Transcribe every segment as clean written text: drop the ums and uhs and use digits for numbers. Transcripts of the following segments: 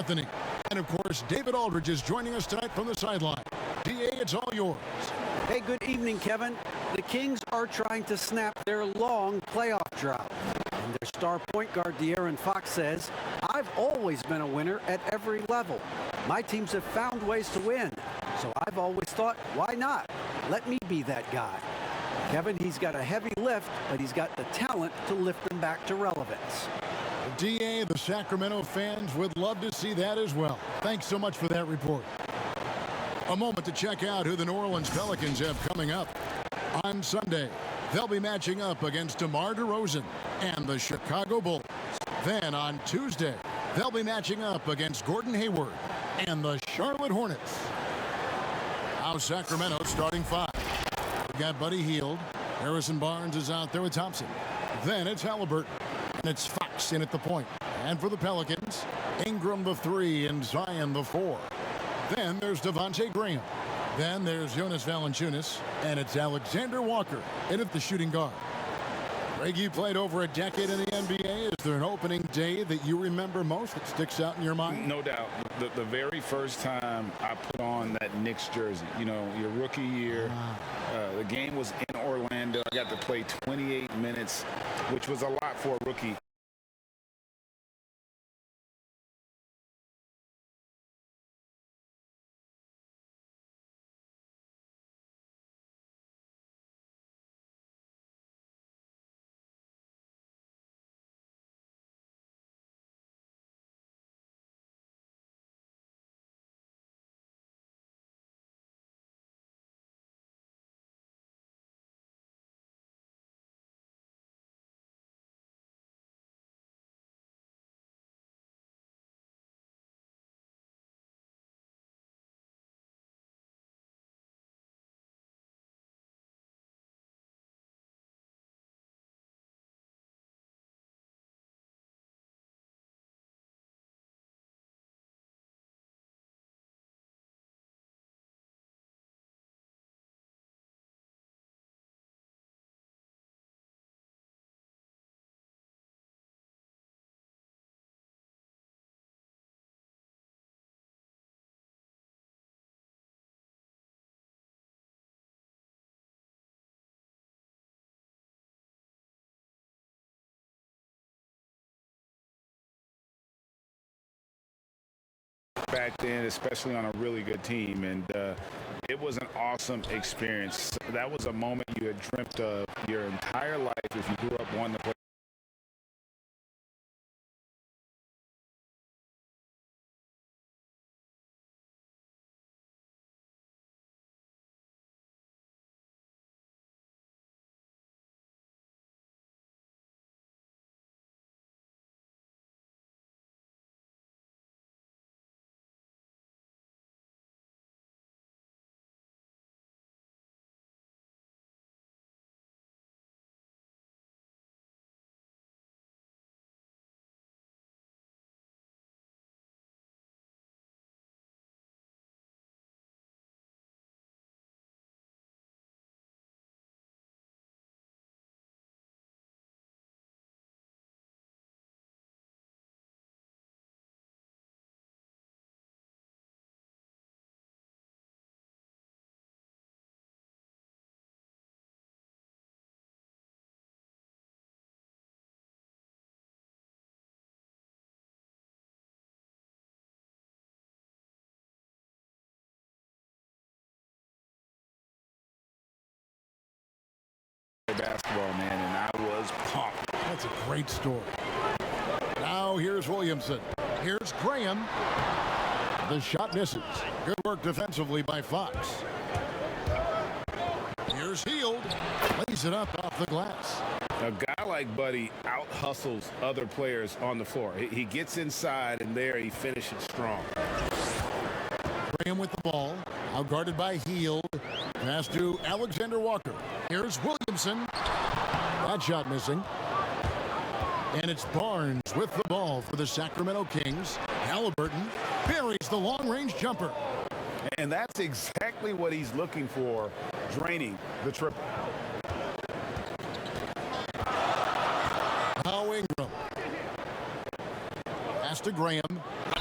Anthony. And, of course, David Aldridge is joining us tonight from the sideline. DA, it's all yours. Hey, good evening, Kevin. The Kings are trying to snap their long playoff drought. And their star point guard, De'Aaron Fox, says, I've always been a winner at every level. My teams have found ways to win. So I've always thought, why not? Let me be that guy. Kevin, he's got a heavy lift, but he's got the talent to lift them back to relevance. DA, the Sacramento fans would love to see that as well. Thanks so much for that report. A moment to check out who the New Orleans Pelicans have coming up. On Sunday, they'll be matching up against DeMar DeRozan and the Chicago Bulls. Then on Tuesday, they'll be matching up against Gordon Hayward and the Charlotte Hornets. Now Sacramento starting five. We've got Buddy Hield. Harrison Barnes is out there with Thompson. Then it's Halliburton. And it's Fox in at the point. And for the Pelicans, Ingram the 3 and Zion the 4. Then there's Devontae Graham. Then there's Jonas Valanciunas. And it's Alexander Walker in at the shooting guard. Greg, you played over a decade in the NBA. Is there an opening day that you remember most that sticks out in your mind? No doubt. The very first time I put on that Knicks jersey, you know, your rookie year, the game was in Orlando. I got to play 28 minutes, which was a lot for a rookie. Back then, especially on a really good team, and it was an awesome experience. That was a moment you had dreamt of your entire life if you grew up wanting to play. Basketball, man, and I was pumped. That's a great story. Now here's Williamson. Here's Graham. The shot misses. Good work defensively by Fox. Here's Hield. Lays it up off the glass. A guy like Buddy out-hustles other players on the floor. He gets inside, and there he finishes strong. Graham with the ball. Out guarded by Hield. Pass to Alexander Walker. Here's Williamson. That shot missing. And it's Barnes with the ball for the Sacramento Kings. Halliburton buries the long-range jumper. And that's exactly what he's looking for, draining the triple. Now Ingram. Pass to Graham.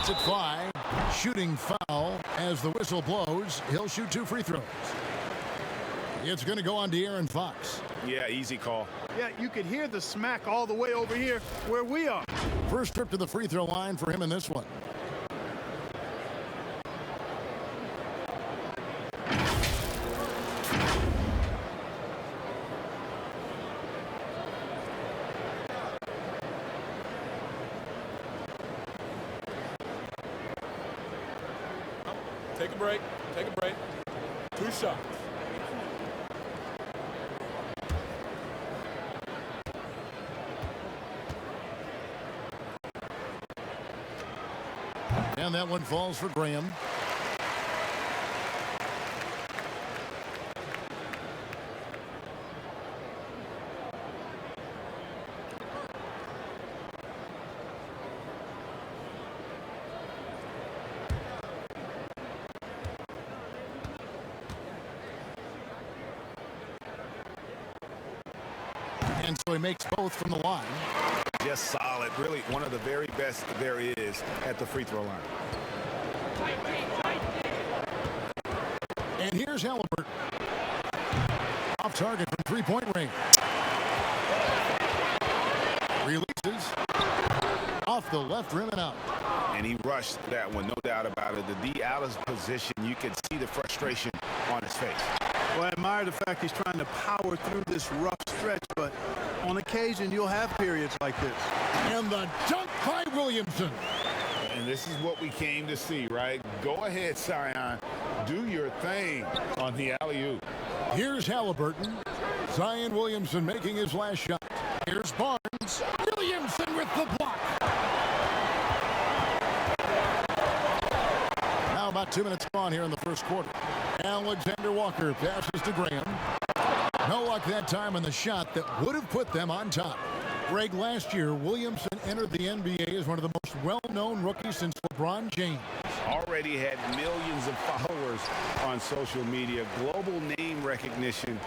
Lets it fly. Shooting foul as the whistle blows. He'll shoot 2 free throws. It's going to go on De'Aaron Fox. Yeah, easy call. Yeah, you could hear the smack all the way over here where we are. First trip to the free throw line for him in this one. Take a break. Take a break. 2 shots. And that one falls for Graham. And so he makes both from the line. Just solid. Really one of the very best there is at the free throw line. And here's Halliburton. Off target from three-point range. Releases. Off the left rim and out. And he rushed that one, no doubt about it. The D out of position, you could see the frustration on his face. Well, I admire the fact he's trying to power through this rough stretch, but on occasion you'll have periods like this. And the dunk by Williamson. And this is what we came to see, right? Go ahead, Zion. Do your thing on the alley-oop. Here's Halliburton. Zion Williamson making his last shot. Here's Barnes. Williamson with the block. Now about 2 minutes gone here in the first quarter. Alexander Walker passes to Graham. No luck that time on the shot that would have put them on top. Greg, last year, Williamson entered the NBA as one of the most well-known rookies since LeBron James. Already had millions of followers on social media, global name recognition.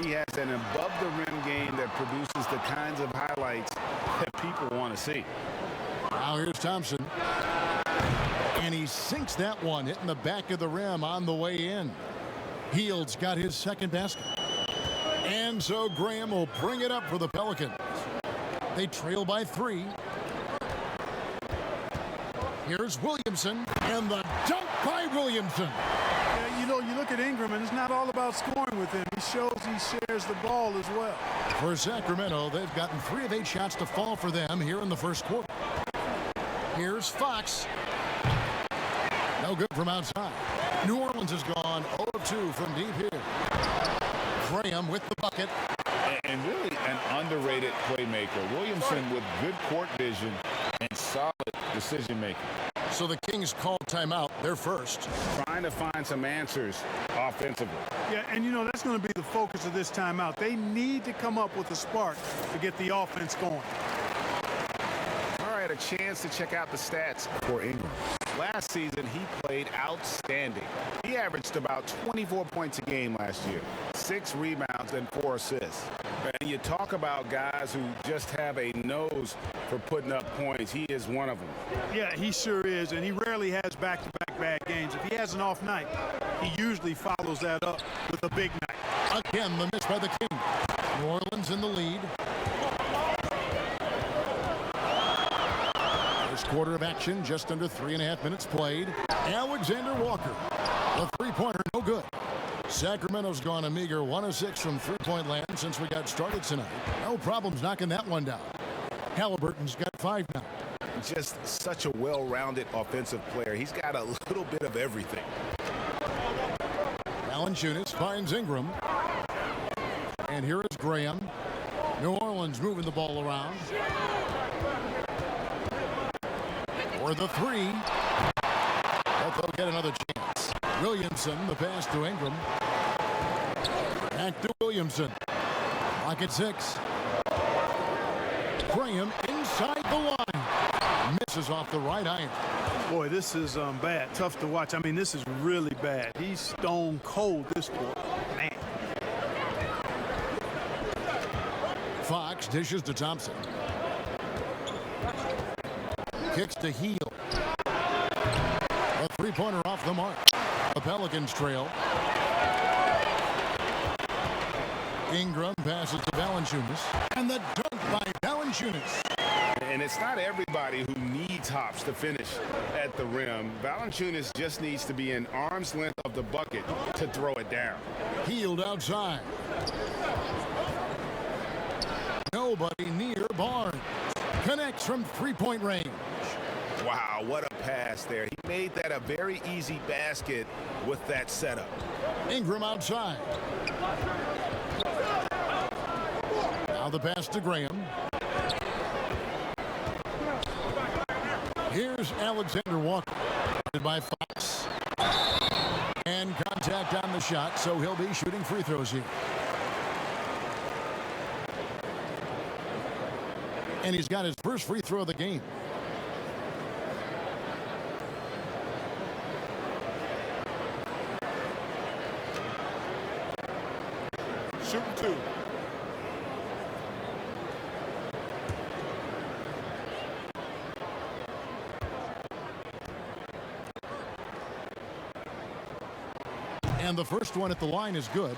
He has an above-the-rim game that produces the kinds of highlights that people want to see. Now here's Thompson. And he sinks that one, hitting the back of the rim on the way in. Hield's got his second basket. And so Graham will bring it up for the Pelicans. They trail by 3. Here's Williamson, and the dunk by Williamson. Yeah, you know, you look at Ingram, and it's not all about scoring with him. He shows he shares the ball as well. For Sacramento, they've gotten 3 of 8 shots to fall for them here in the first quarter. Here's Fox. No good from outside. New Orleans has gone 0 of 2 from deep here. Graham with the bucket. And really an underrated playmaker. Williamson with good court vision and solid decision making. So the Kings call timeout, their first. Trying to find some answers offensively. Yeah, and you know, that's going to be the focus of this timeout. They need to come up with a spark to get the offense going. All right, a chance to check out the stats for Ingram. Last season, he played outstanding. He averaged about 24 points a game last year, 6 rebounds and 4 assists. And you talk about guys who just have a nose for putting up points. He is one of them. Yeah, he sure is, and he rarely has back-to-back bad games. If he has an off night, he usually follows that up with a big night. Again, the miss by the Kings. New Orleans in the lead. First quarter of action, just under 3.5 minutes played. Alexander Walker, the three-pointer, no good. Sacramento's gone a meager 1 of 6 from three-point land since we got started tonight. No problems knocking that one down. Halliburton's got 5 now. Just such a well-rounded offensive player. He's got a little bit of everything. Valanciunas finds Ingram. And here is Graham. New Orleans moving the ball around. For the 3. But they'll get another chance. Williamson, the pass to Ingram. Back to Williamson. Lock at 6. Graham inside the line. Misses off the right iron. Boy, this is bad. Tough to watch. I mean, this is really bad. He's stone cold this quarter. Man. Fox dishes to Thompson. Kicks to Hield. three-pointer off the mark. The Pelicans trail. Ingram passes to Valanciunas. And the dunk by Valanciunas. And it's not everybody who needs hops to finish at the rim. Valanciunas just needs to be an arm's length of the bucket to throw it down. Healed outside. Nobody near Barnes. Connects from three-point range. Wow, what a pass there. He made that a very easy basket with that setup. Ingram outside. Now the pass to Graham. Here's Alexander Walker. By Fox. And contact on the shot, so he'll be shooting free throws here. And he's got his first free throw of the game. Shooting two. And the first one at the line is good.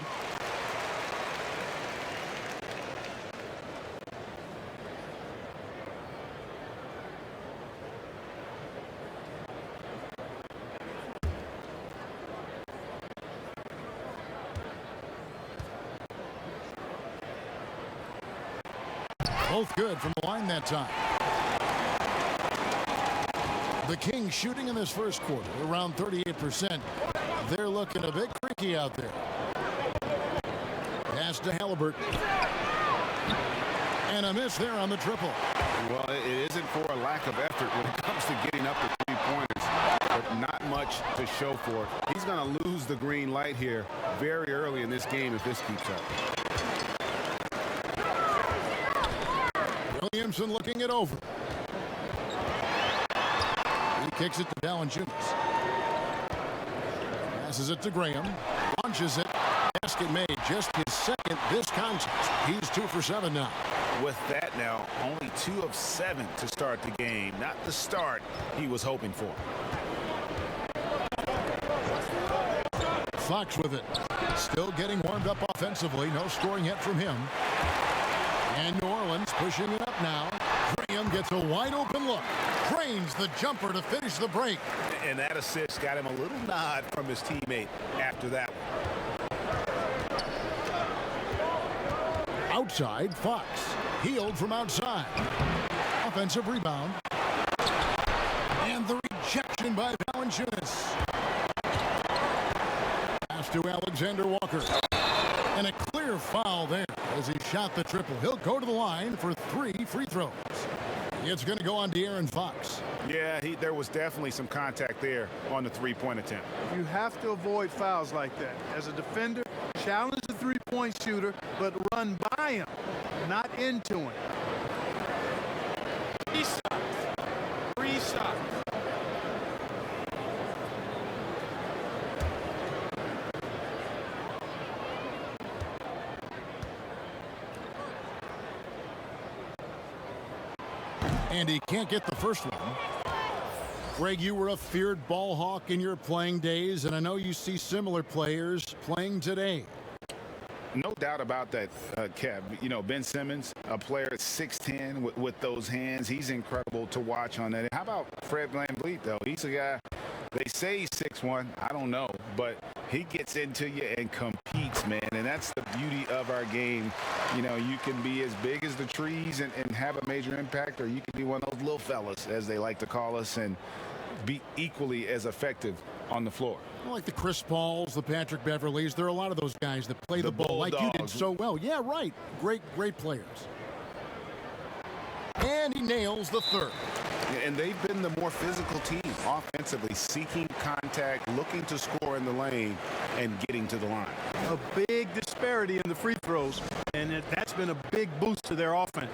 Both good from the line that time. The Kings shooting in this first quarter around 38%. They're looking a bit freaky out there. Pass to Halliburton. And a miss there on the triple. Well, it isn't for a lack of effort when it comes to getting up to three-pointers, but not much to show for it. He's going to lose the green light here very early in this game if this keeps up. Williamson looking it over. He kicks it to Valanciunas. Passes it to Graham. Launches it. Basket made. Just his second this contest. He's 2 for 7 now. With that now, only 2 of 7 to start the game. Not the start he was hoping for. Fox with it. Still getting warmed up offensively. No scoring yet from him. And New Orleans pushing it up now. Graham gets a wide open look. Drains the jumper to finish the break. And that assist got him a little nod from his teammate after that one. Outside, Fox. Healed from outside. Offensive rebound. And the rejection by Valanciunas. Pass to Alexander Walker. And a clear foul there as he shot the triple. He'll go to the line for 3 free throws. It's going to go on De'Aaron Fox. Yeah, there was definitely some contact there on the three-point attempt. You have to avoid fouls like that. As a defender, challenge the three-point shooter, but run by him, not into him. 3 shots. 3 shots. And he can't get the first one. Greg, you were a feared ball hawk in your playing days, and I know you see similar players playing today. No doubt about that, Kev. You know, Ben Simmons, a player at 6'10", with those hands. He's incredible to watch on that. How about Fred VanVleet, though? He's a guy, they say he's 6'1". I don't know, but he gets into you and competes, man. And that's the beauty of our game. You know, you can be as big as the trees and have a major impact, or you can be one of those little fellas, as they like to call us, and be equally as effective on the floor. Like the Chris Pauls, the Patrick Beverleys. There are a lot of those guys that play the ball like you did so well. Yeah, right. Great players. And he nails the third. And they've been the more physical team offensively, seeking contact, looking to score in the lane, and getting to the line. A big disparity in the free throws, and that's been a big boost to their offense.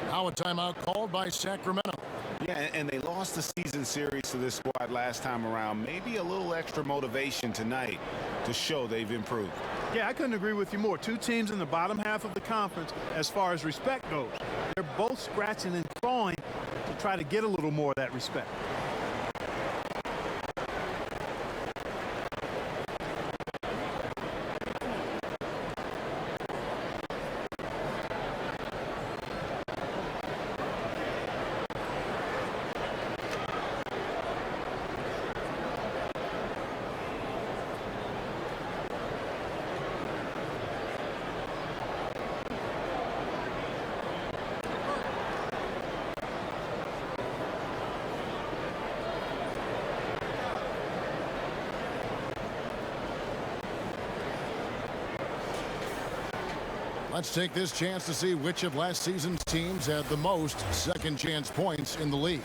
Now a timeout called by Sacramento. Yeah, and they lost the season series to this squad last time around. Maybe a little extra motivation tonight to show they've improved. Yeah, I couldn't agree with you more. 2 teams in the bottom half of the conference as far as respect goes. They're both scratching and clawing to try to get a little more of that respect. Let's take this chance to see which of last season's teams had the most second chance points in the league.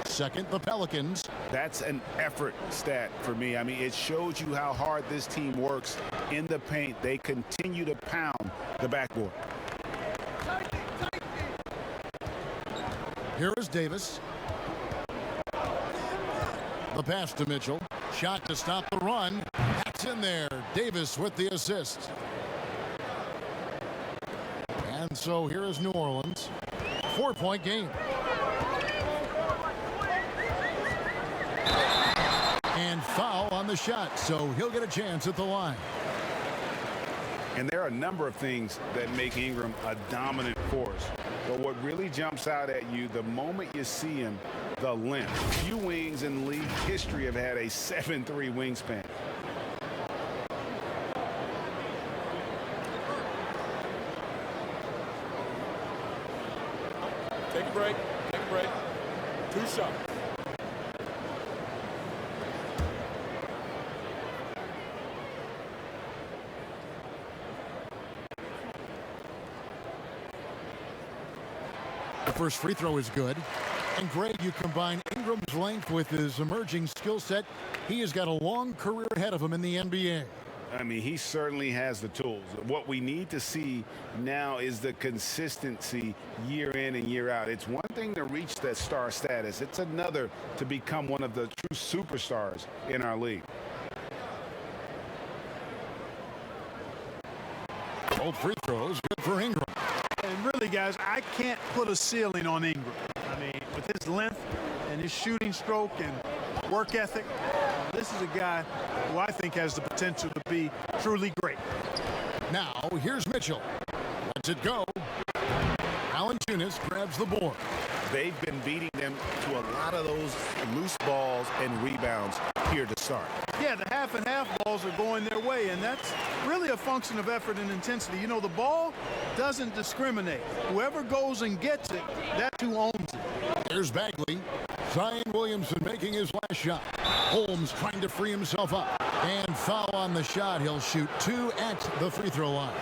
Second, the Pelicans. That's an effort stat for me. I mean, it shows you how hard this team works in the paint. They continue to pound the backboard. Here is Davis. The pass to Mitchell. Shot to stop the run. That's in there. Davis with the assist. And so here is New Orleans. 4-point game. And foul on the shot, so he'll get a chance at the line. And there are a number of things that make Ingram a dominant force. But what really jumps out at you the moment you see him, the length. Few wings in league history have had a 7'3" wingspan. Take a break. Take a break. 2 shots. The first free throw is good. And Greg, you combine Ingram's length with his emerging skill set. He has got a long career ahead of him in the NBA. I mean, he certainly has the tools. What we need to see now is the consistency year in and year out. It's one thing to reach that star status. It's another to become one of the true superstars in our league. Both free throws good for Ingram. And really, guys, I can't put a ceiling on Ingram. I mean, with his length and his shooting stroke and work ethic, this is a guy who I think has the potential to be truly great. Now, here's Mitchell. Lets it go. Valanciunas grabs the board. They've been beating them to a lot of those loose balls and rebounds here to start. Yeah, the half and half balls are going their way, and that's really a function of effort and intensity. You know, the ball doesn't discriminate. Whoever goes and gets it, that's who owns it. There's Bagley. Zion Williamson making his last shot. Holmes trying to free himself up. And foul on the shot. He'll shoot 2 at the free throw line.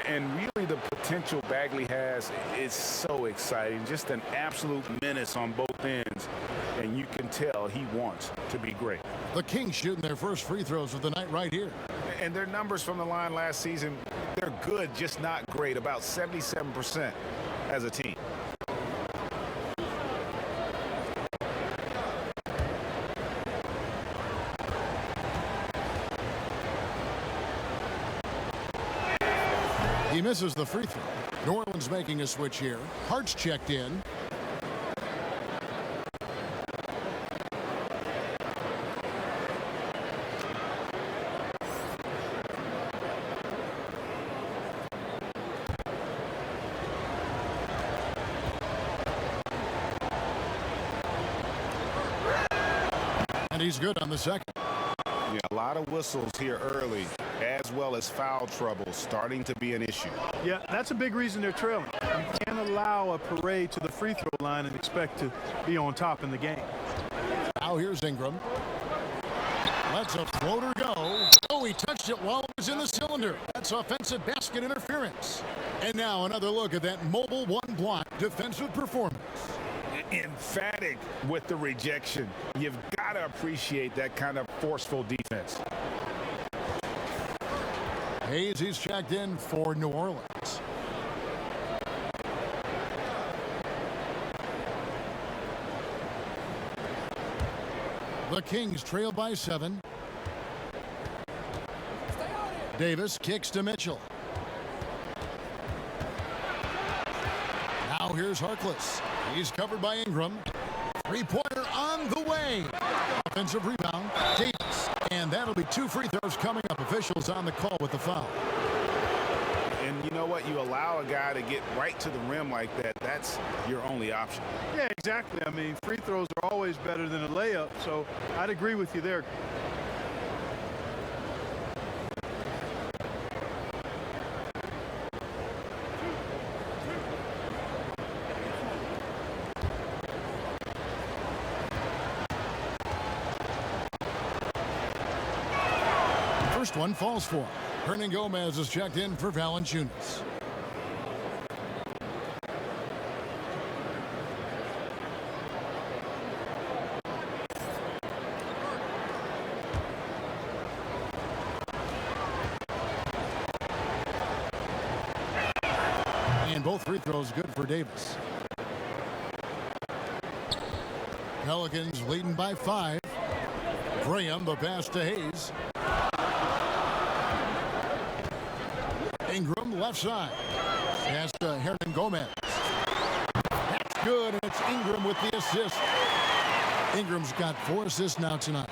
And really the potential Bagley has is so exciting. Just an absolute menace on both ends. And you can tell he wants to be great. The Kings shooting their first free throws of the night right here. And their numbers from the line last season, they're good, just not great. About 77% as a team. He misses the free throw. New Orleans making a switch here. Hart's checked in. And he's good on the second. Yeah, a lot of whistles here early, as well as foul trouble starting to be an issue. Yeah, that's a big reason they're trailing. You can't allow a parade to the free throw line and expect to be on top in the game. Now here's Ingram. Lets a floater go. Oh, he touched it while it was in the cylinder. That's offensive basket interference. And now another look at that mobile one-block defensive performance. Emphatic with the rejection. You've got to appreciate that kind of forceful defense. Hayes, he's checked in for New Orleans. The Kings trail by 7. Davis kicks to Mitchell. Now here's Harkless. He's covered by Ingram. Three-pointer on the way. Offensive rebound. Davis. And that'll be 2 free throws coming up. Officials on the call with the foul. And you know what? You allow a guy to get right to the rim like that. That's your only option. Yeah, exactly. I mean, free throws are always better than a layup, so I'd agree with you there. First one falls for him. Hernan Gomez is checked in for Valanciunas. And both free throws good for Davis. Pelicans leading by 5. Graham, the pass to Hayes. Ingram, left side. Pass to Hernan Gomez. That's good, and it's Ingram with the assist. Ingram's got 4 assists now tonight.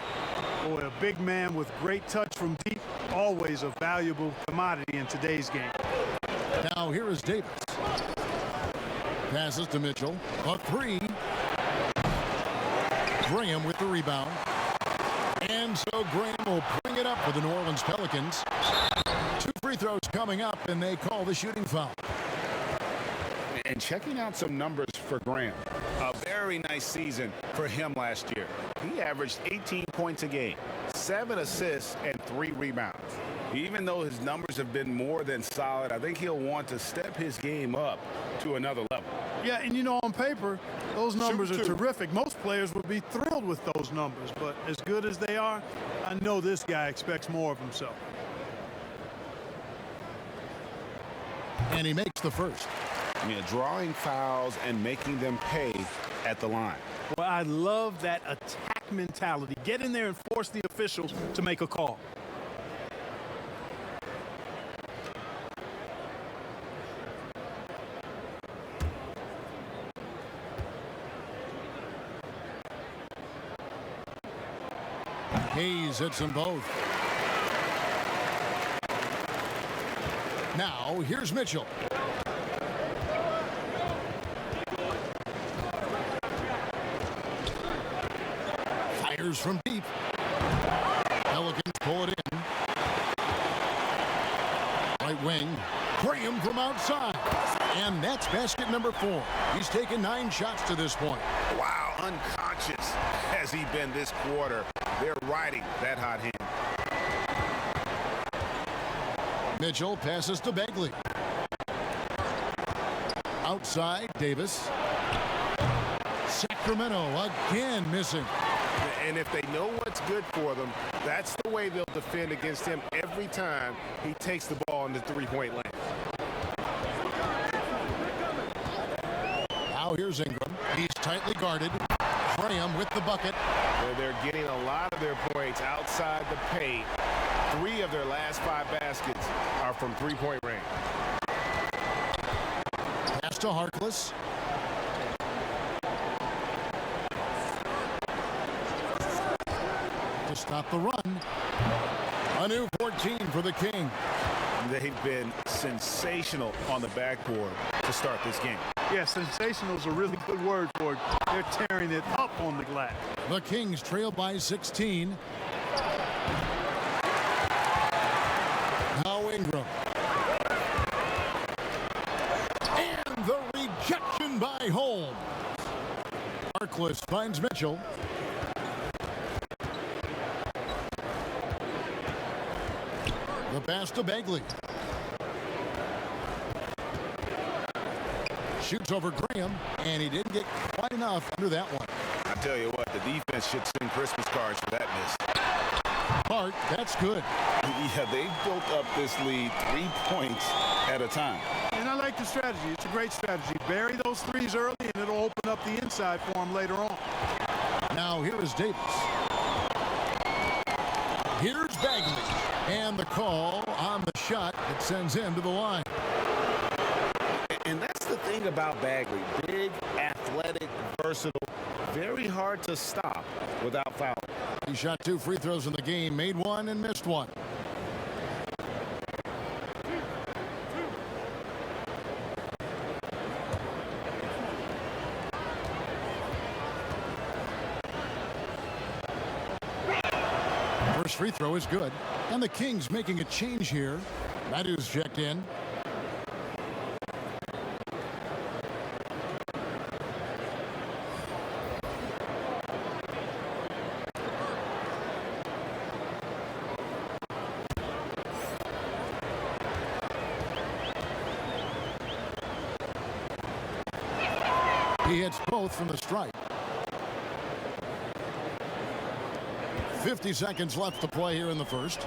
Boy, a big man with great touch from deep, always a valuable commodity in today's game. Now here is Davis. Passes to Mitchell. A 3. Graham with the rebound. And so Graham will bring it up for the New Orleans Pelicans. 2 free throws coming up, and they call the shooting foul. And checking out some numbers for Graham. A very nice season for him last year. He averaged 18 points a game, 7 assists, and 3 rebounds. Even though his numbers have been more than solid, I think he'll want to step his game up to another level. Yeah, and you know, on paper, those numbers are terrific. Most players would be thrilled with those numbers, but as good as they are, I know this guy expects more of himself. And he makes the first. Yeah, drawing fouls and making them pay at the line. Well, I love that attack mentality. Get in there and force the officials to make a call. Hayes hits them both. Now, here's Mitchell. Fires from deep. Pelicans pull it in. Right wing. Graham from outside. And that's basket number 4. He's taken 9 shots to this point. Wow, unconscious has he been this quarter. They're riding that hot hand. Mitchell passes to Bagley. Outside, Davis. Sacramento again missing. And if they know what's good for them, that's the way they'll defend against him every time he takes the ball in the three-point lane. Now here's Ingram. He's tightly guarded. Graham with the bucket. They're getting a lot of their points outside the paint. 3 of their last 5 baskets are from three-point range. Pass to Harkless. To stop the run. A new 14 for the King. They've been sensational on the backboard to start this game. Yeah, sensational is a really good word for it. They're tearing it up on the glass. The Kings trail by 16. Now Ingram. And the rejection by Holmes. Harkless finds Mitchell. The pass to Bagley. Shoots over Graham, and he didn't get quite enough under that one. I tell you what, the defense should send Christmas cards for that miss. Hart, that's good. Yeah, they've built up this lead 3 points at a time. And I like the strategy. It's a great strategy. Bury those threes early, and it'll open up the inside for him later on. Now here is Davis. Here's Bagley. And the call on the shot that sends him to the line. And that's the thing about Bagley. Big, athletic, versatile, very hard to stop without fouling. He shot 2 free throws in the game, made 1 and missed 1. First free throw is good. And the Kings making a change here. Matthews checked in. He hits both from the stripe. 50 seconds left to play here in the first.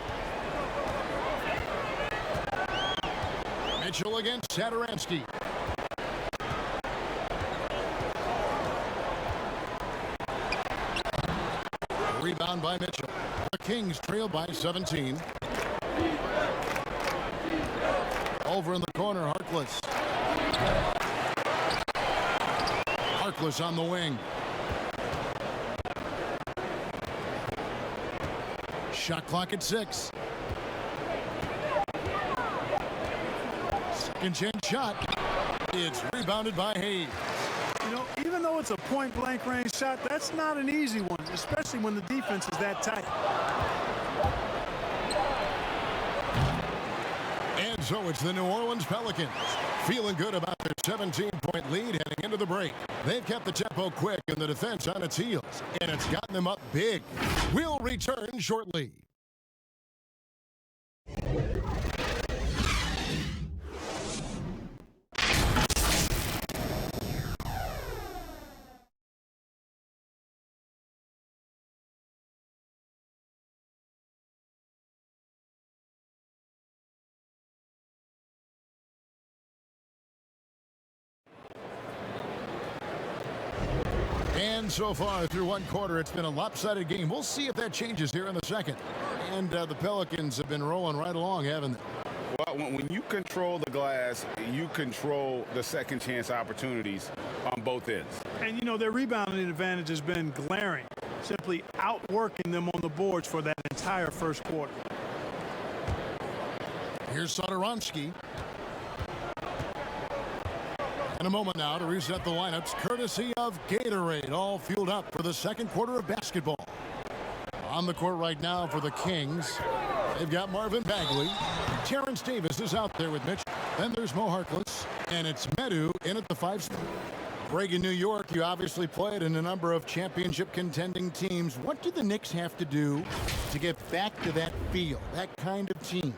Mitchell against Satoransky. Rebound by Mitchell. The Kings trail by 17. Over in the corner, Harkless. Harkless on the wing. Shot clock at 6. Second chance shot. It's rebounded by Hayes. You know, even though it's a point-blank range shot, that's not an easy one, especially when the defense is that tight. And so it's the New Orleans Pelicans feeling good about their 17-point lead heading into the break. They've kept the tempo quick and the defense on its heels, and it's gotten them up big. We'll return shortly. And so far through one quarter, it's been a lopsided game. We'll see if that changes here in the second. And the Pelicans have been rolling right along, haven't they? Well, when you control the glass, you control the second chance opportunities on both ends. And, you know, their rebounding advantage has been glaring, simply outworking them on the boards for that entire first quarter. Here's Satoransky. In a moment now to reset the lineups, courtesy of Gatorade, all fueled up for the second quarter of basketball. On the court right now for the Kings, they've got Marvin Bagley. Terrence Davis is out there with Mitchell. Then there's Mo Harkless, and it's Medu in at the 5 spot. Greg, in New York, you obviously played in a number of championship contending teams. What do the Knicks have to do to get back to that feel, that kind of team?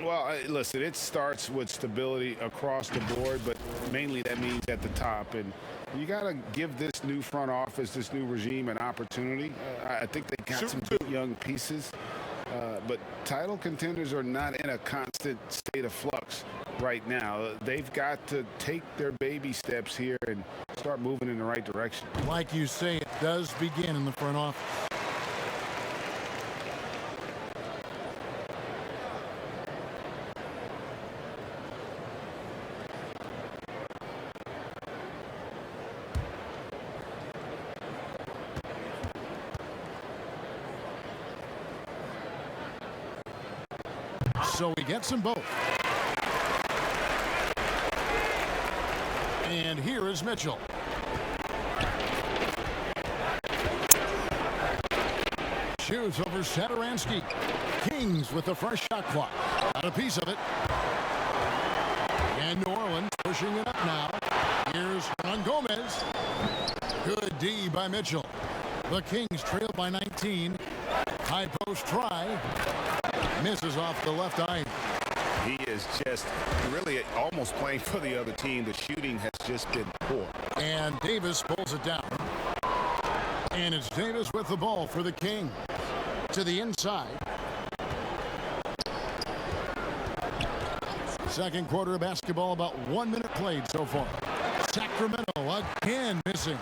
Well, listen, it starts with stability across the board, but mainly that means at the top. And you got to give this new front office, this new regime, an opportunity. I think they got some good young pieces, but title contenders are not in a constant state of flux right now. They've got to take their baby steps here and start moving in the right direction. Like you say, it does begin in the front office. So he gets them both. And here is Mitchell. Shoots over Satoransky. Kings with the first shot clock. Got a piece of it. And New Orleans pushing it up now. Here's Hernan Gomez. Good D by Mitchell. The Kings trail by 19. High post try. Misses off the left eye. He is just really almost playing for the other team. The shooting has just been poor. And Davis pulls it down. And it's Davis with the ball for the King. To the inside. Second quarter of basketball, about 1 minute played so far. Sacramento again missing.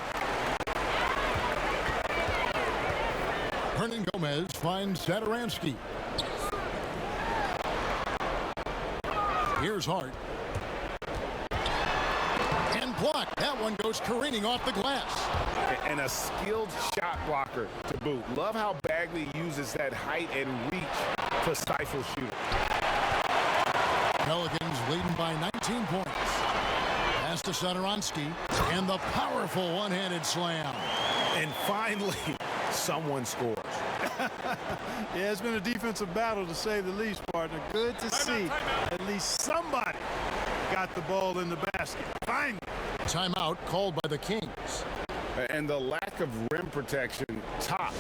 Hernan Gomez finds Satoransky. Here's Hart. And blocked. That one goes careening off the glass. And a skilled shot blocker to boot. Love how Bagley uses that height and reach to stifle shooting. Pelicans leading by 19 points. Pass to Satoransky. And the powerful one-handed slam. And finally, someone scores. Yeah, it's been a defensive battle to say the least, partner. Good to see at least somebody got the ball in the basket. Finally. Timeout called by the Kings. And the lack of rim protection, top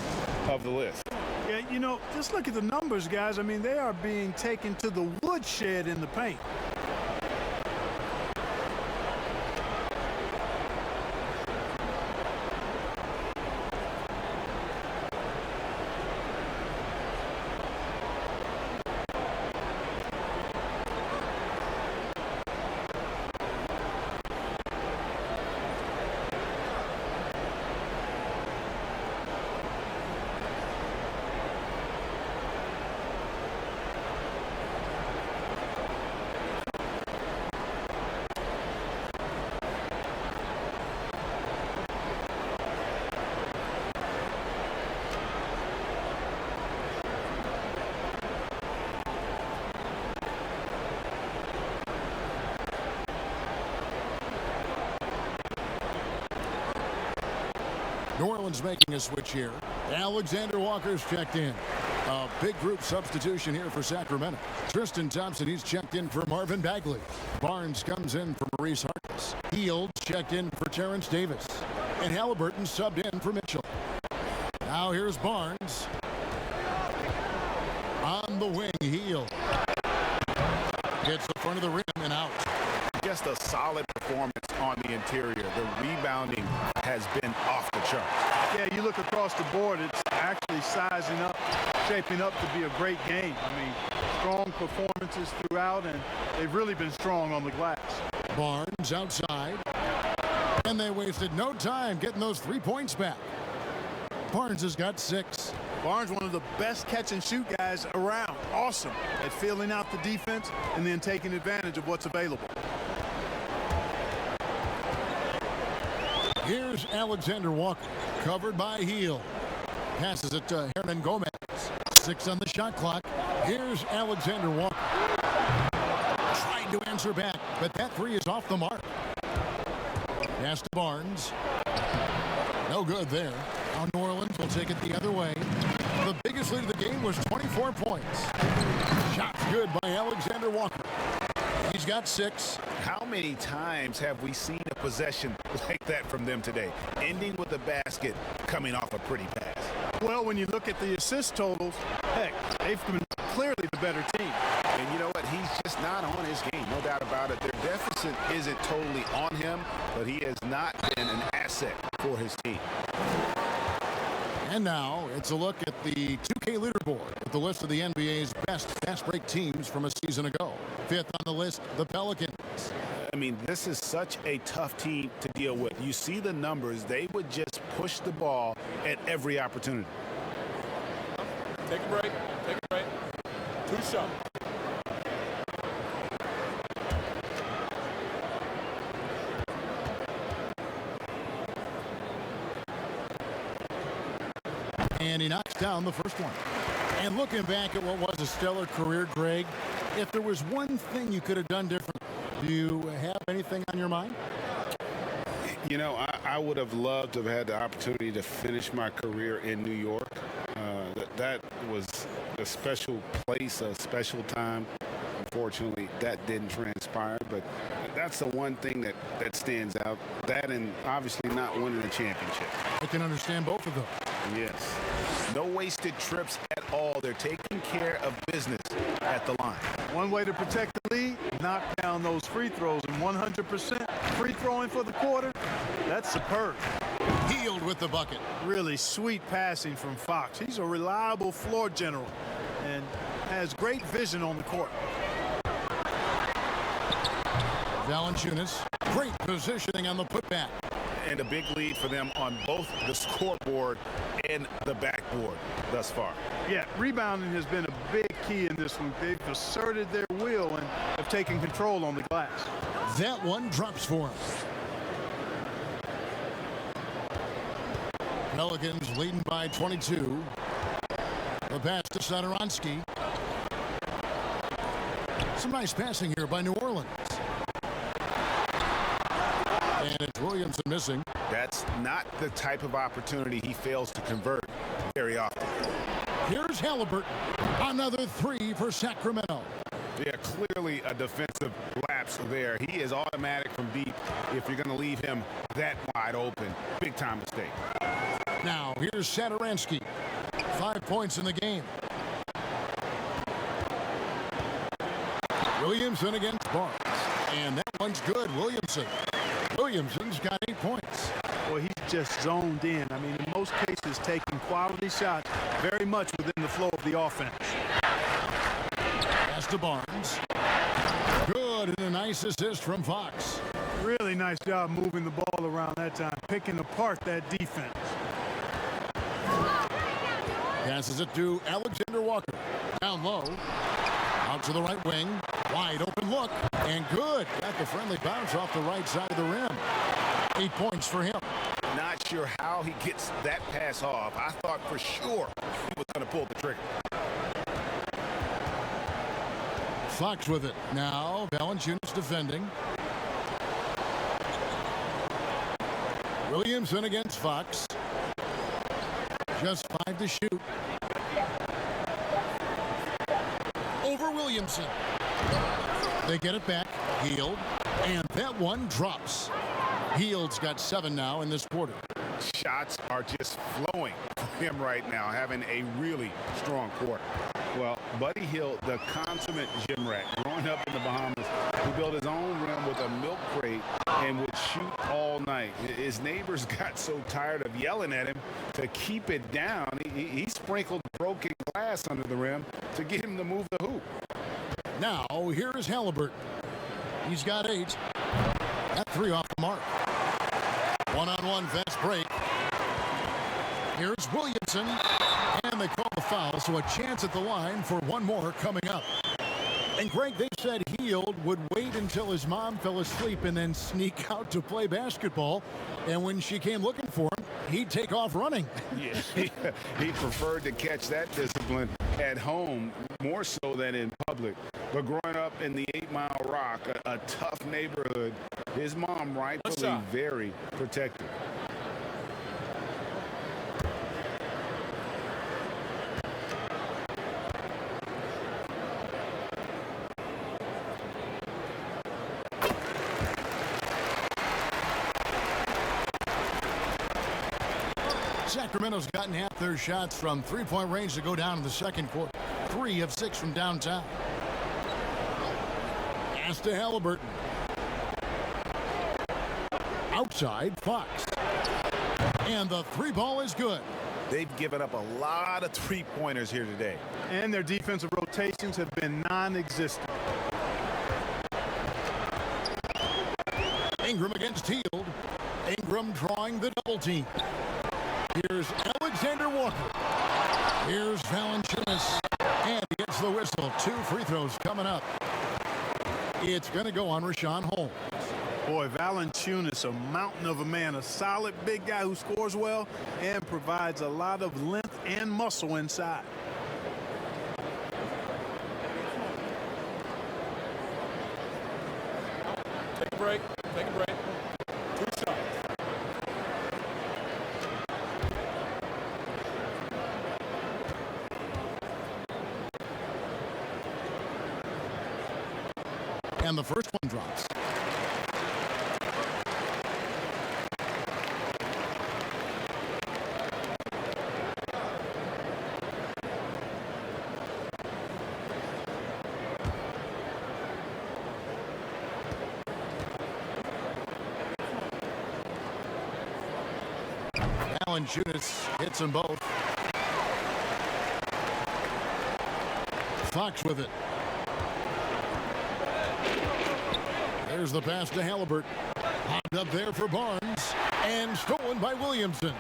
of the list. Yeah, you know, just look at the numbers, guys. I mean, they are being taken to the woodshed in the paint. New Orleans making a switch here. Alexander Walker's checked in. A big group substitution here for Sacramento. Tristan Thompson, he's checked in for Marvin Bagley. Barnes comes in for Maurice Harkless. Hield checked in for Terrence Davis. And Halliburton subbed in for Mitchell. Now here's Barnes. On the wing, Hield. Gets the front of the rim and out. Just a solid performance on the interior. The rebounding has been off the charts. Yeah, you look across the board, it's actually sizing up, shaping up to be a great game. I mean, strong performances throughout, and they've really been strong on the glass. Barnes outside. And they wasted no time getting those 3 points back. Barnes has got 6. Barnes, one of the best catch-and-shoot guys around. Awesome at filling out the defense and then taking advantage of what's available. Here's Alexander Walker, covered by Hield. Passes it to Hernan Gomez. 6 on the shot clock. Here's Alexander Walker. Tried to answer back, but that 3 is off the mark. Pass to Barnes. No good there. Now New Orleans will take it the other way. The biggest lead of the game was 24 points. Shot good by Alexander Walker. He's got 6. How many times have we seen a possession like that from them today? Ending with a basket, coming off a pretty pass. Well, when you look at the assist totals, heck, they've been clearly the better team. And you know what? He's just not on his game, no doubt about it. Their deficit isn't totally on him, but he has not been an asset for his team. And now it's a look at the 2K leaderboard with the list of the NBA's best fast break teams from a season ago. 5th on the list, the Pelicans. I mean, this is such a tough team to deal with. You see the numbers. They would just push the ball at every opportunity. Take a break. Take a break. 2 shots. And he knocks down the first one. And looking back at what was a stellar career, Greg, if there was one thing you could have done different, do you have anything on your mind? You know, I would have loved to have had the opportunity to finish my career in New York. That was a special place, a special time. Unfortunately, that didn't transpire, but that's the one thing that stands out. That and obviously not winning a championship. I can understand both of those. Yes. No wasted trips at all. They're taking care of business at the line. One way to protect the lead, knock down those free throws, and 100% free throwing for the quarter, that's superb. Hield with the bucket. Really sweet passing from Fox. He's a reliable floor general and has great vision on the court. Valanciunas, great positioning on the putback. And a big lead for them on both the scoreboard and the backboard thus far. Yeah, rebounding has been a big key in this one. They've asserted their will and have taken control on the glass. That one drops for him. Pelicans leading by 22. The pass to Satoransky. Some nice passing here by New Orleans. And it's Williamson missing. That's not the type of opportunity he fails to convert very often. Here's Halliburton. Another 3 for Sacramento. Yeah, clearly a defensive lapse there. He is automatic from deep if you're going to leave him that wide open. Big time mistake. Now here's Satoransky. 5 points in the game. Williamson against Barnes. And that one's good. Williamson's got 8 points. Well, he's just zoned in. I mean, in most cases, taking quality shots very much within the flow of the offense. Pass to Barnes. Good, and a nice assist from Fox. Really nice job moving the ball around that time, picking apart that defense. Passes it to Alexander Walker. Down low. Out to the right wing. Wide open look. And good. Got the friendly bounce off the right side of the rim. 8 points for him. Not sure how he gets that pass off. I thought for sure he was going to pull the trigger. Fox with it. Now Valanciunas defending. Williamson against Fox. Just 5 to shoot. Over Williamson. They get it back. Hield. And that one drops. Hield's got 7 now in this quarter. Shots are just flowing for him right now, having a really strong quarter. Well, Buddy Hield, the consummate gym rat, growing up in the Bahamas, who built his own rim with a milk crate and would shoot all night. His neighbors got so tired of yelling at him to keep it down. He sprinkled broken glass under the rim to get him to move the hoop. Now, here is Halliburton. He's got 8. That 3 off the mark. One-on-one fast break. Here's Williamson. And they call the foul, so a chance at the line for one more coming up. And Greg, they said Hield would wait until his mom fell asleep and then sneak out to play basketball. And when she came looking for him, he'd take off running. Yeah, he preferred to catch that discipline at home more so than in public. But growing up in the 8 Mile Rock, a tough neighborhood, his mom rightfully very protective. Sacramento's gotten half their shots from three-point range to go down in the second quarter. 3 of 6 from downtown. Pass to Halliburton. Outside, Fox. And the 3 ball is good. They've given up a lot of three-pointers here today. And their defensive rotations have been non-existent. Ingram against Hield. Ingram drawing the double team. Here's Alexander Walker. Here's Valanciunas. And he gets the whistle. 2 free throws coming up. It's going to go on Richaun Holmes. Boy, Valanciunas, a mountain of a man, a solid big guy who scores well and provides a lot of length and muscle inside. Take a break. Take a break. 2 shots. And the first one drops. Valanciunas hits them both. Fox with it. There's the pass to Halliburton. Hopped up there for Barnes. And stolen by Williamson.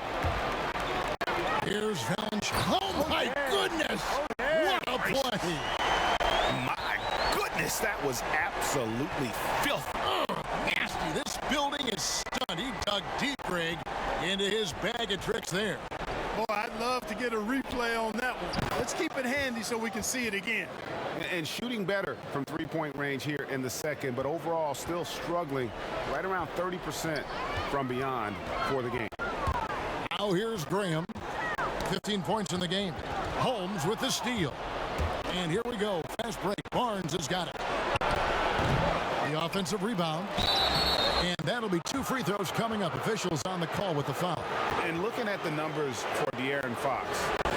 Here's Valanciunas. Oh, my goodness! What a play! My goodness, that was absolutely filthy. Oh, nasty. This building is stunned. He dug deep, Greg, into his bag of tricks there. Boy, I'd love to get a replay on that one. Let's keep it handy so we can see it again. And shooting better from three-point range here in the second, but overall still struggling right around 30% from beyond for the game. Now here's Graham. 15 points in the game. Holmes with the steal. And here we go. Fast break. Barnes has got it. The offensive rebound. And that'll be 2 free throws coming up. Officials on the call with the foul. And looking at the numbers for De'Aaron Fox,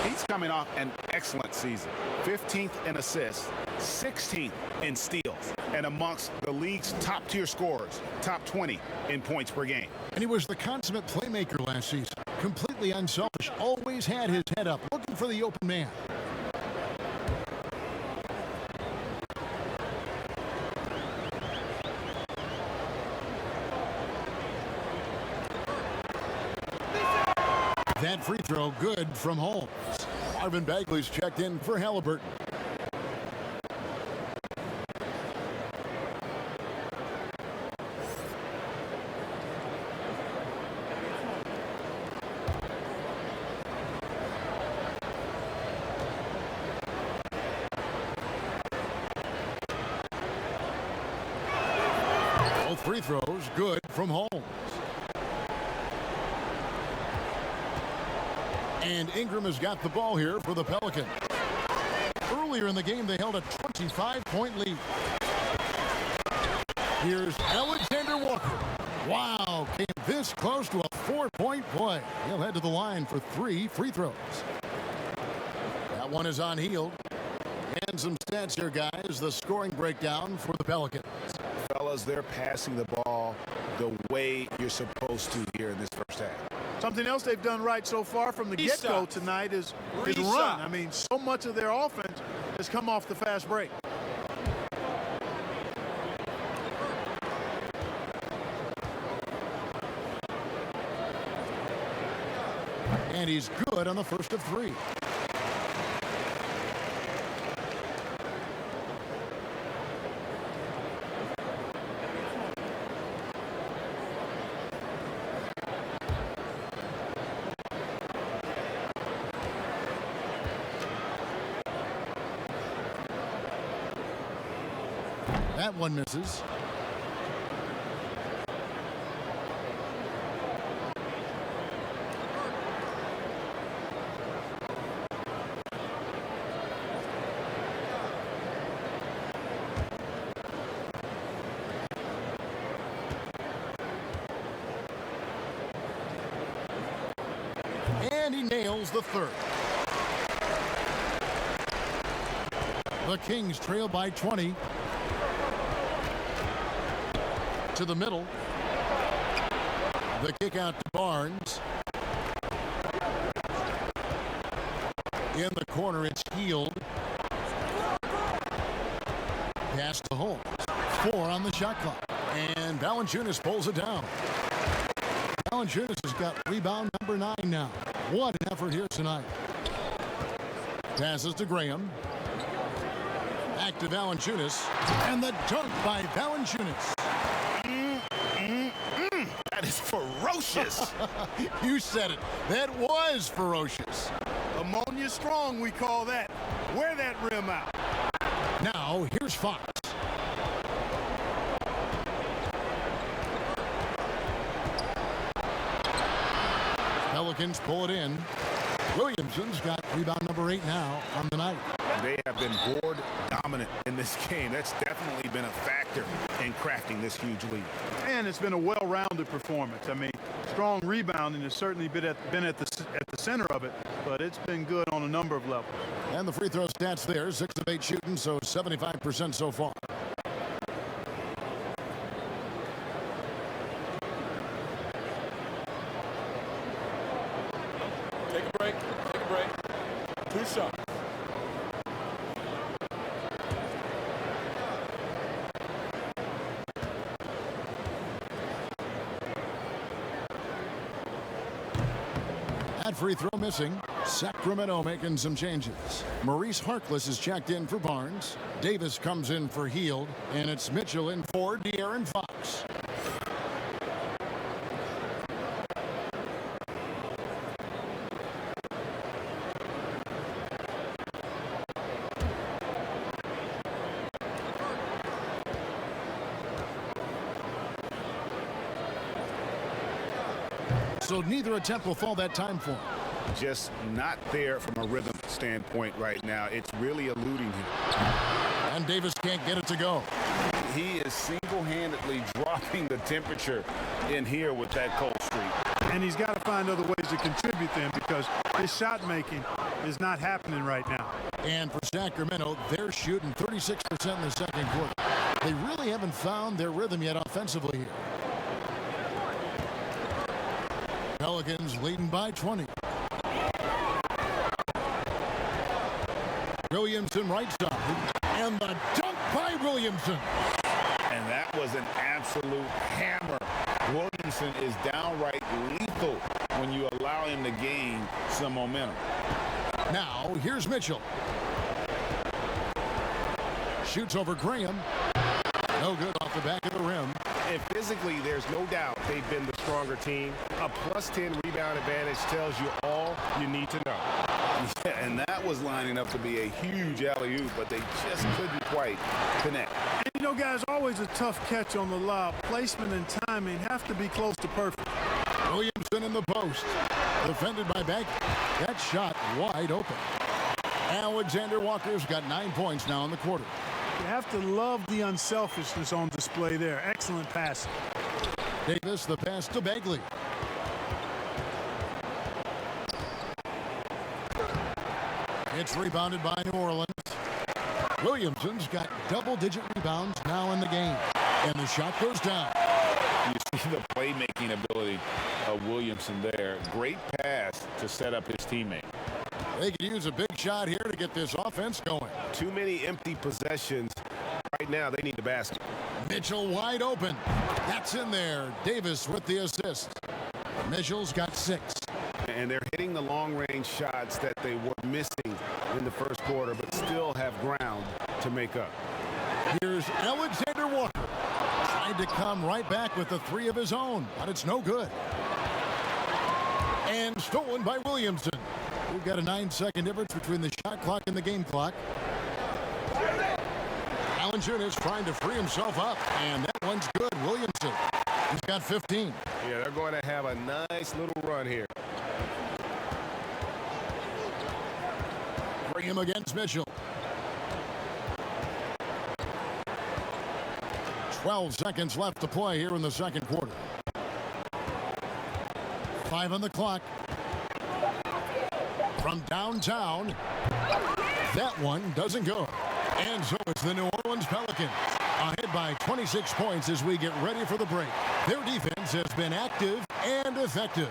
he's coming off an excellent season. 15th in assists, 16th in steals, and amongst the league's top-tier scorers, top 20 in points per game. And he was the consummate playmaker last season. Completely unselfish. Always had his head up, looking for the open man. That free throw good from Holmes. Marvin Bagley's checked in for Halliburton. Both free throws good from Holmes. And Ingram has got the ball here for the Pelicans. Earlier in the game, they held a 25-point lead. Here's Alexander Walker. Wow, came this close to a 4-point play. He'll head to the line for 3 free throws. That one is on Hield. And some stats here, guys. The scoring breakdown for the Pelicans. Fellas, they're passing the ball the way you're supposed to here in this first half. Something else they've done right so far from the get-go tonight is run. I mean, so much of their offense has come off the fast break. And he's good on the first of 3. That one misses. And he nails the third. The Kings trail by 20. To the middle. The kick out to Barnes. In the corner, it's Hield. Pass to Holmes. 4 on the shot clock. And Valanciunas pulls it down. Valanciunas has got rebound number 9 now. What an effort here tonight. Passes to Graham. Back to Valanciunas. And the dunk by Valanciunas. That is ferocious. You said it. That was ferocious. Ammonia strong, we call that. Wear that rim out. Now, here's Fox. Pelicans pull it in. Williamson's got rebound number 8 now on the night. They have been board dominant in this game. That's definitely been a factor in crafting this huge lead. And it's been a well-rounded performance. I mean, strong rebounding has certainly been at the center of it, but it's been good on a number of levels. And the free throw stats there, 6 of 8 shooting, so 75% so far. Take a break. Take a break. 2 shots. That free throw missing. Sacramento making some changes. Maurice Harkless is checked in for Barnes. Davis comes in for Hield. And it's Mitchell in for De'Aaron Fox. So neither attempt will fall that time for him. Just not there from a rhythm standpoint right now. It's really eluding him. And Davis can't get it to go. He is single-handedly dropping the temperature in here with that cold streak. And he's got to find other ways to contribute then, because his shot making is not happening right now. And for Sacramento, they're shooting 36% in the second quarter. They really haven't found their rhythm yet offensively here. Pelicans leading by 20. Williamson right side. And the dunk by Williamson. And that was an absolute hammer. Williamson is downright lethal when you allow him to gain some momentum. Now, here's Mitchell. Shoots over Graham. No good off the back of the rim. And physically, there's no doubt they've been the stronger team. A +10 rebound advantage tells you all you need to know. Yeah, and that was lining up to be a huge alley-oop, but they just couldn't quite connect. And you know, guys, always a tough catch on the lob. Placement and timing have to be close to perfect. Williamson in the post. Defended by Beck. That shot wide open. Alexander Walker's got 9 points now in the quarter. You have to love the unselfishness on display there. Excellent pass. Davis, the pass to Bagley. It's rebounded by New Orleans. Williamson's got double-digit rebounds now in the game. And the shot goes down. You see the playmaking ability of Williamson there. Great pass to set up his teammate. They could use a big shot here to get this offense going. Too many empty possessions. Right now, they need the basket. Mitchell wide open. That's in there. Davis with the assist. Mitchell's got 6. And they're hitting the long-range shots that they were missing in the first quarter, but still have ground to make up. Here's Alexander Walker. Tried to come right back with the 3 of his own, but it's no good. And stolen by Williamson. We've got a 9-second difference between the shot clock and the game clock. Valanciunas trying to free himself up, and that one's good. Williamson, he's got 15. Yeah, they're going to have a nice little run here. Graham against Mitchell. 12 seconds left to play here in the second quarter. 5 on the clock. From downtown, that one doesn't go. And so it's the New Orleans Pelicans ahead by 26 points as we get ready for the break. Their defense has been active and effective.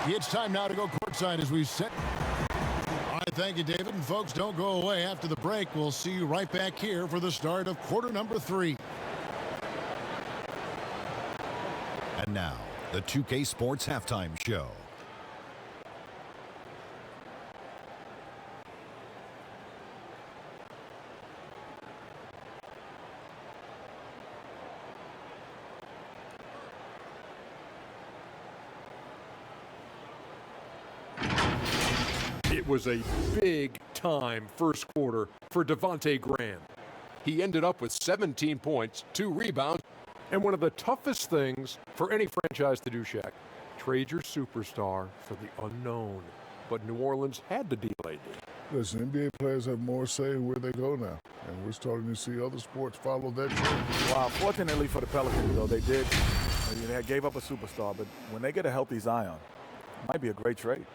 It's time now to go courtside as we set. All right, thank you, David. And folks, don't go away after the break. We'll see you right back here for the start of quarter number 3. And now, the 2K Sports Halftime Show. It was a big-time first quarter for Devontae Graham. He ended up with 17 points, 2 rebounds, and one of the toughest things for any franchise to do, Shaq, trade your superstar for the unknown. But New Orleans had to deal lately. Listen, NBA players have more say where they go now, and we're starting to see other sports follow that trend. Wow, fortunately for the Pelicans, though, they did. They gave up a superstar, but when they get a healthy Zion, it might be a great trade.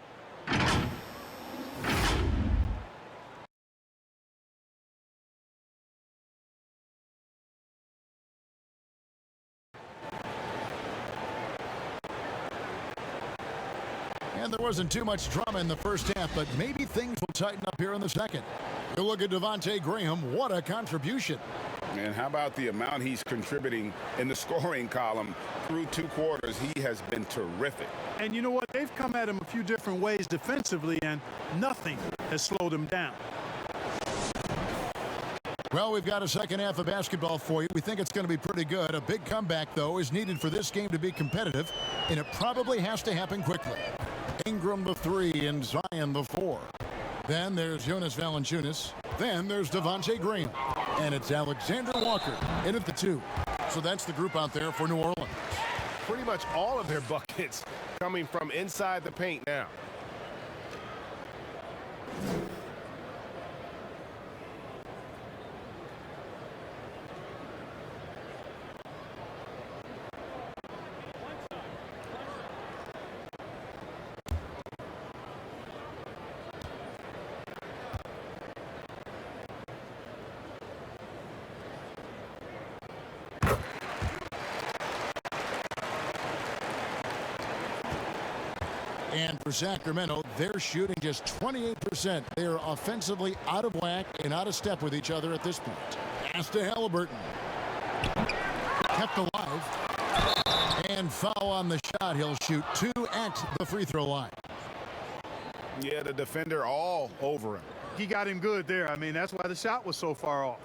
And there wasn't too much drama in the first half, but maybe things will tighten up here in the second. You look at Devontae Graham, what a contribution. And how about the amount he's contributing in the scoring column through 2 quarters? He has been terrific. And you know what? They've come at him a few different ways defensively, and nothing has slowed him down. Well, we've got a second half of basketball for you. We think it's going to be pretty good. A big comeback, though, is needed for this game to be competitive, and it probably has to happen quickly. Ingram the 3 and Zion the 4. Then there's Jonas Valanciunas. Then there's Devontae Graham. And it's Alexander Walker in at the 2. So that's the group out there for New Orleans. Pretty much all of their buckets coming from inside the paint now. And for Sacramento, they're shooting just 28%. They're offensively out of whack and out of step with each other at this point. Pass to Halliburton. Kept alive. And foul on the shot. He'll shoot 2 at the free throw line. Yeah, the defender all over him. He got him good there. I mean, that's why the shot was so far off.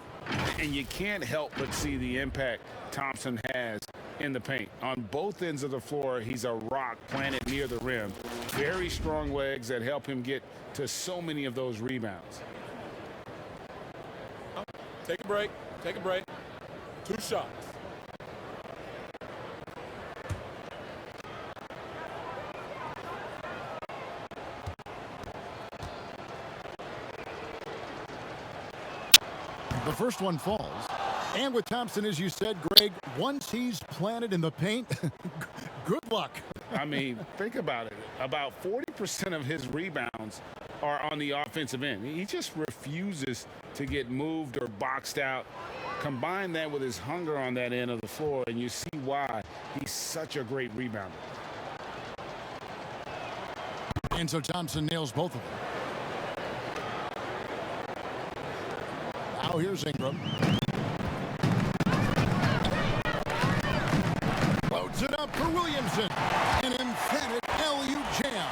And you can't help but see the impact Thompson has in the paint. On both ends of the floor, he's a rock planted near the rim. Very strong legs that help him get to so many of those rebounds. Take a break. Take a break. 2 shots. first one falls. And with Thompson, as you said, Greg, once he's planted in the paint, good luck. I mean, think about it. About 40% of his rebounds are on the offensive end. He just refuses to get moved or boxed out. Combine that with his hunger on that end of the floor, and you see why he's such a great rebounder. And so Thompson nails both of them. Now here's Ingram. Loads it up for Williamson. An emphatic LU jam.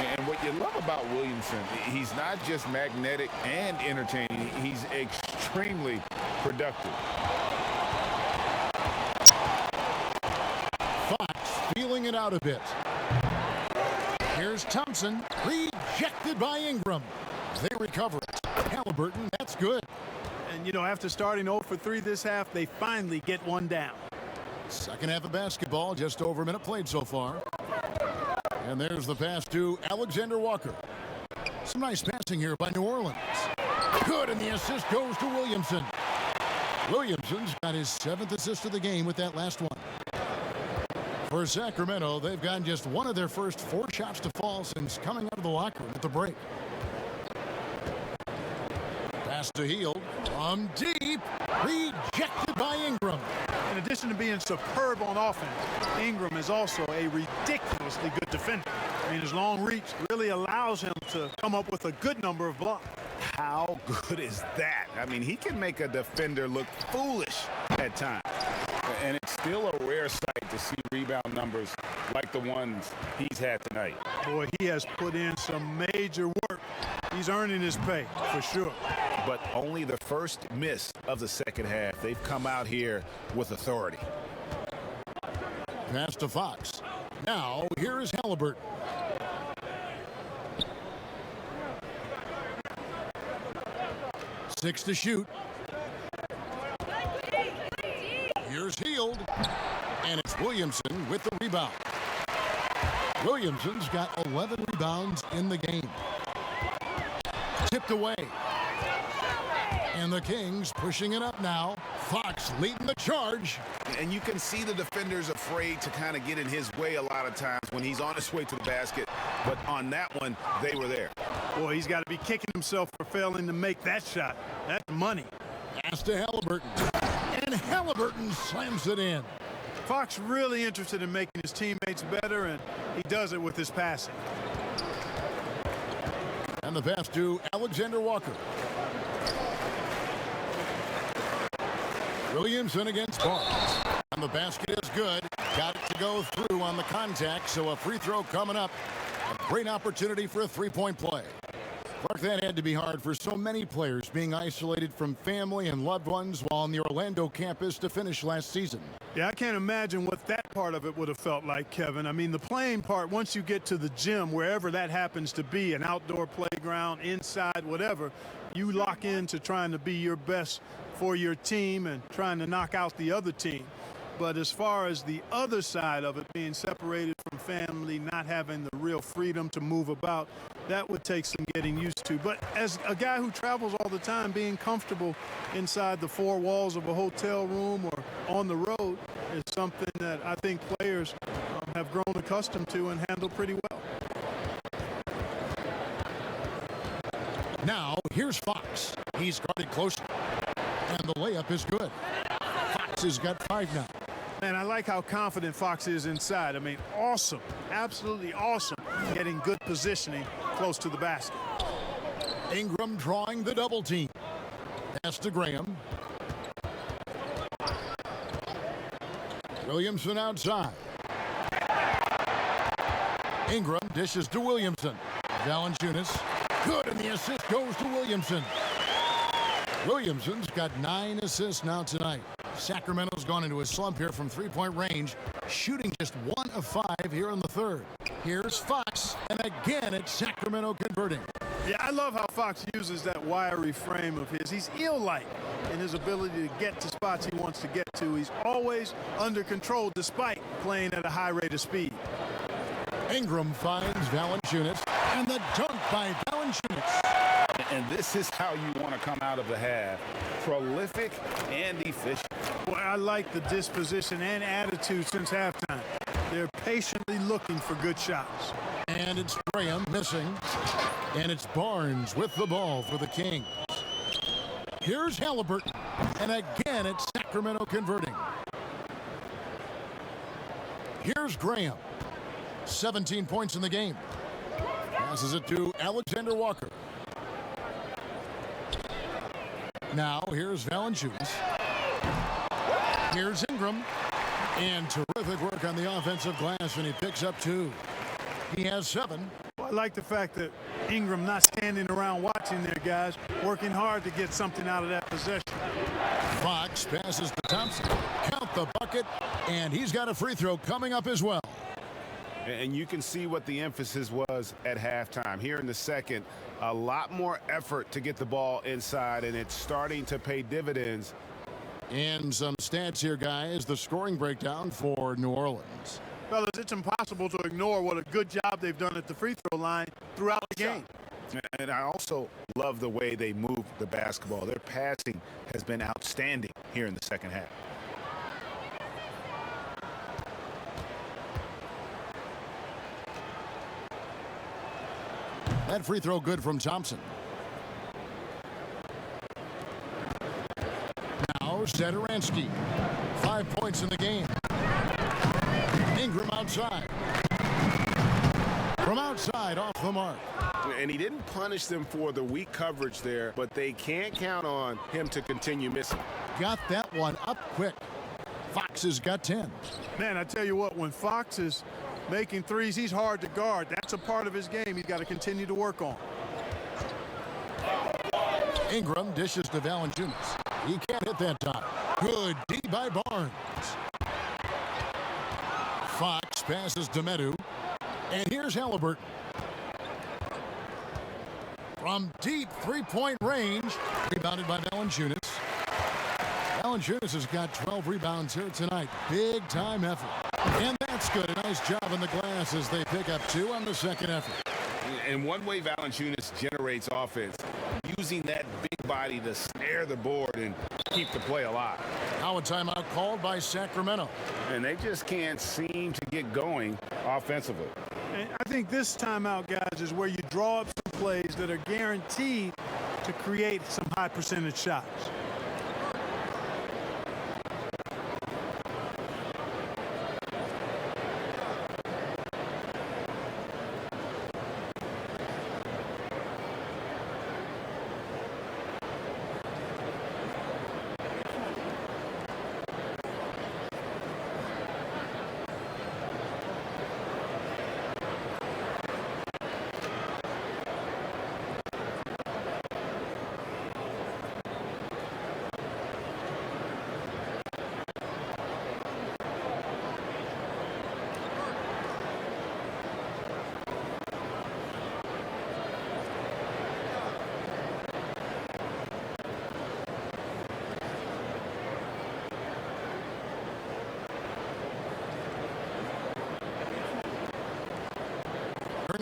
And what you love about Williamson, he's not just magnetic and entertaining, he's extremely productive. Fox feeling it out a bit. Here's Thompson, rejected by Ingram. They recover it. Halliburton, that's good. And, you know, after starting 0 for 3 this half, they finally get one down. Second half of basketball, just over a minute played so far. And there's the pass to Alexander Walker. Some nice passing here by New Orleans. Good, and the assist goes to Williamson. Williamson's got his 7th assist of the game with that last one. For Sacramento, they've gotten just one of their first 4 shots to fall since coming out of the locker room at the break. Pass to Hield from deep, rejected by Ingram. In addition to being superb on offense, Ingram is also a ridiculously good defender. I mean, his long reach really allows him to come up with a good number of blocks. How good is that? I mean, he can make a defender look foolish at times. And it's still a rare sight to see rebound numbers like the ones he's had tonight. Boy, he has put in some major work. He's earning his pay, for sure. But only the first miss of the second half. They've come out here with authority. Pass to Fox. Now, here is Halliburton. Six to shoot. Here's Hield. And it's Williamson with the rebound. Williamson's got 11 rebounds in the game. Tipped away. And the Kings pushing it up now. Fox leading the charge. And you can see the defenders afraid to kind of get in his way a lot of times when he's on his way to the basket. But on that one, they were there. Boy, he's got to be kicking himself for failing to make that shot. That's money. Pass to Halliburton. And Halliburton slams it in. Fox really interested in making his teammates better, and he does it with his passing. And the pass to Alexander Walker. Williamson against Barnes. And the basket is good. Got it to go through on the contact, so a free throw coming up. A great opportunity for a three-point play. Clark, that had to be hard for so many players being isolated from family and loved ones while on the Orlando campus to finish last season. Yeah, I can't imagine what that part of it would have felt like, Kevin. I mean, the playing part, once you get to the gym, wherever that happens to be, an outdoor playground, inside, whatever, you lock into trying to be your best for your team and trying to knock out the other team. But as far as the other side of it, being separated from family, not having the real freedom to move about, that would take some getting used to. But as a guy who travels all the time, being comfortable inside the 4 walls of a hotel room or on the road is something that I think players have grown accustomed to and handle pretty well. Now, here's Fox. He's guarded closely, and the layup is good. Fox has got 5 now. Man, I like how confident Fox is inside. I mean, awesome, absolutely awesome, getting good positioning close to the basket. Ingram drawing the double team. Pass to Graham. Williamson outside. Ingram dishes to Williamson. Valanciunas. Good, and the assist goes to Williamson. Williamson's got 9 assists now tonight. Sacramento's gone into a slump here from three-point range, shooting just 1 of 5 here in the third. Here's Fox, and again it's Sacramento converting. Yeah, I love how Fox uses that wiry frame of his. He's eel-like in his ability to get to spots he wants to get to. He's always under control despite playing at a high rate of speed. Ingram finds Valanciunas, and the dunk by Valanciunas. And this is how you want to come out of the half. Prolific and efficient. Boy, I like the disposition and attitude since halftime. They're patiently looking for good shots. And it's Graham missing. And it's Barnes with the ball for the Kings. Here's Halliburton. And again, it's Sacramento converting. Here's Graham. 17 points in the game. Passes it to Alexander Walker. Now here's Valanciunas. Here's Ingram. And terrific work on the offensive glass, and he picks up 2. He has 7. Well, I like the fact that Ingram not standing around watching their guys, working hard to get something out of that possession. Fox passes to Thompson. Count the bucket, and he's got a free throw coming up as well. And you can see what the emphasis was at halftime. Here in the second, a lot more effort to get the ball inside, and it's starting to pay dividends. And some stats here, guys. The scoring breakdown for New Orleans. Fellas, it's impossible to ignore what a good job they've done at the free throw line throughout the game. And I also love the way they move the basketball. Their passing has been outstanding here in the second half. That free throw good from Thompson. Now Satoransky. 5 points in the game. Ingram outside. From outside, off the mark. And he didn't punish them for the weak coverage there, but they can't count on him to continue missing. Got that one up quick. Fox has got 10. Man, I tell you what, when Fox is making threes, he's hard to guard. That's a part of his game he's got to continue to work on. Ingram dishes to Valanciunas. He can't hit that time. Good D by Barnes. Fox passes to Medu. And here's Halliburton. From deep three-point range. Rebounded by Valanciunas. Valanciunas has got 12 rebounds here tonight. Big time effort. And that's good. A nice job on the glass as they pick up 2 on the second effort. And one way Valanciunas generates offense, using that big body to snare the board and keep the play alive. Now a timeout called by Sacramento. And they just can't seem to get going offensively. And I think this timeout, guys, is where you draw up some plays that are guaranteed to create some high percentage shots.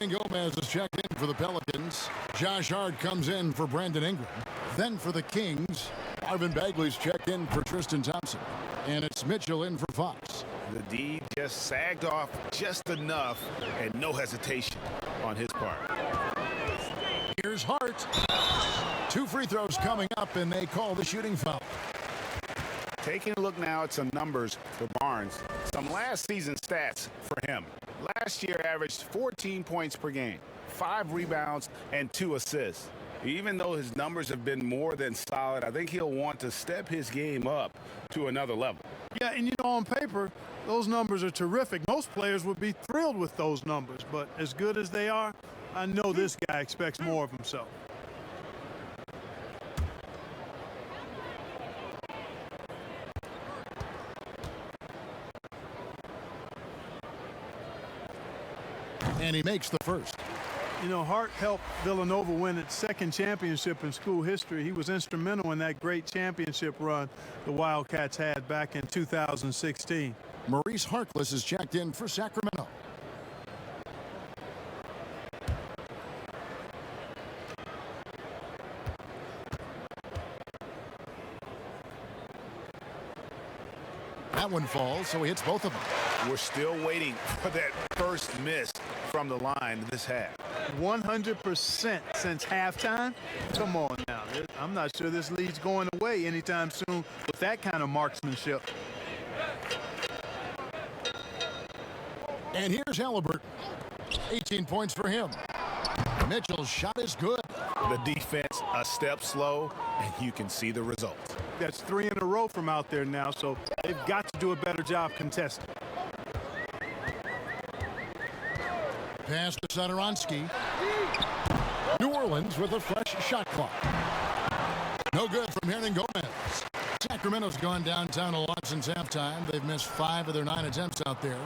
Gomez is checked in for the Pelicans. Josh Hart comes in for Brandon Ingram. Then for the Kings, Marvin Bagley's checked in for Tristan Thompson. And it's Mitchell in for Fox. The D just sagged off just enough and no hesitation on his part. Here's Hart. 2 free throws coming up, and they call the shooting foul. Taking a look now at some numbers for Barnes. Some last season stats for him. Last year averaged 14 points per game, 5 rebounds, and 2 assists. Even though his numbers have been more than solid, I think he'll want to step his game up to another level. Yeah, and you know, on paper, those numbers are terrific. Most players would be thrilled with those numbers, but as good as they are, I know this guy expects more of himself. And he makes the first. You know, Hart helped Villanova win its 2nd championship in school history. He was instrumental in that great championship run the Wildcats had back in 2016. Maurice Harkless is checked in for Sacramento. That one falls, so he hits both of them. We're still waiting for that first miss from the line this half. 100% since halftime. Come on now. I'm not sure this lead's going away anytime soon with that kind of marksmanship. And here's Halliburton. 18 points for him. Mitchell's shot is good. The defense a step slow, and you can see the results. That's 3 in a row from out there now, so they've got to do a better job contesting. Pass to Satoransky. New Orleans with a fresh shot clock. No good from Hernangomez. Sacramento's gone downtown a lot since halftime. They've missed 5 of their 9 attempts out there.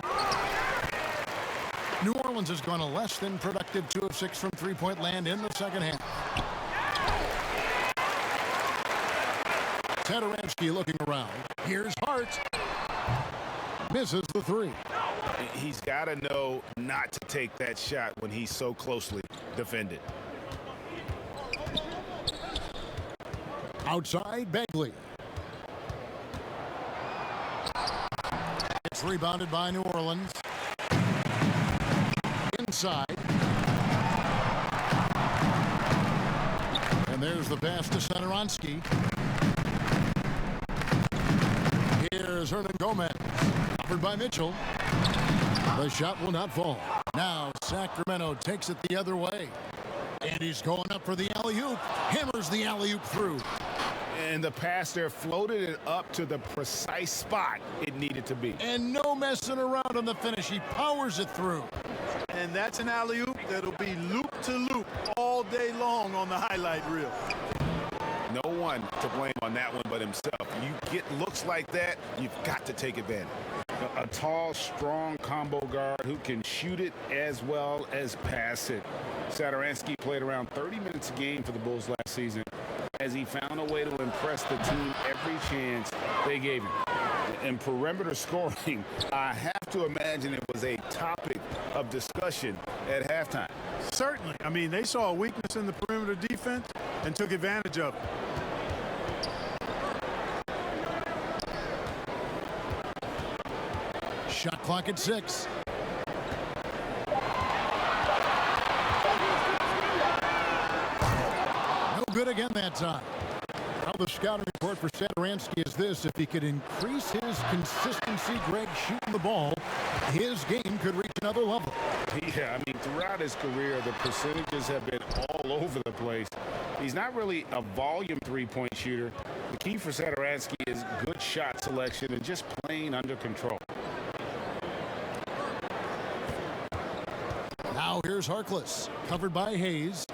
New Orleans has gone a less than productive 2 of 6 from three-point land in the second half. Satoransky looking around. Here's Hart. Misses the 3. He's got to know not to take that shot when he's so closely defended. Outside, Bagley. It's rebounded by New Orleans. Inside. And there's the pass to Satoransky. Here's Hernangomez. Offered by Mitchell. The shot will not fall. Now Sacramento takes it the other way. And he's going up for the alley-oop. Hammers the alley-oop through. And the pass there floated it up to the precise spot it needed to be. And no messing around on the finish. He powers it through. And that's an alley-oop that'll be loop-to-loop all day long on the highlight reel. No one to blame on that one but himself. You get looks like that, you've got to take advantage. A tall, strong combo guard who can shoot it as well as pass it. Satoransky played around 30 minutes a game for the Bulls last season as he found a way to impress the team every chance they gave him. And perimeter scoring, I have to imagine it was a topic of discussion at halftime. Certainly. I mean, they saw a weakness in the perimeter defense and took advantage of it. Shot clock at 6. No good again that time. Now the scouting report for Satoransky is this: if he could increase his consistency, Greg, shooting the ball, his game could reach another level. Yeah, I mean, throughout his career, the percentages have been all over the place. He's not really a volume three-point shooter. The key for Satoransky is good shot selection and just playing under control. Now here's Harkless, covered by Hayes.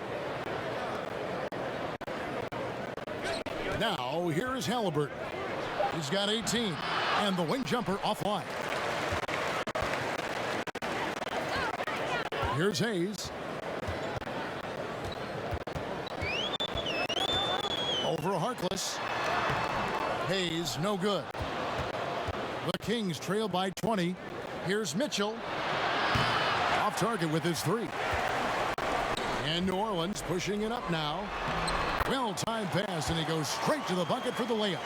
Now here is Halliburton. He's got 18, and the wing jumper offline. Here's Hayes. Over Harkless. Hayes, no good. The Kings trail by 20. Here's Mitchell. Off target with his 3. And New Orleans pushing it up now. Well-timed pass, and he goes straight to the bucket for the layup.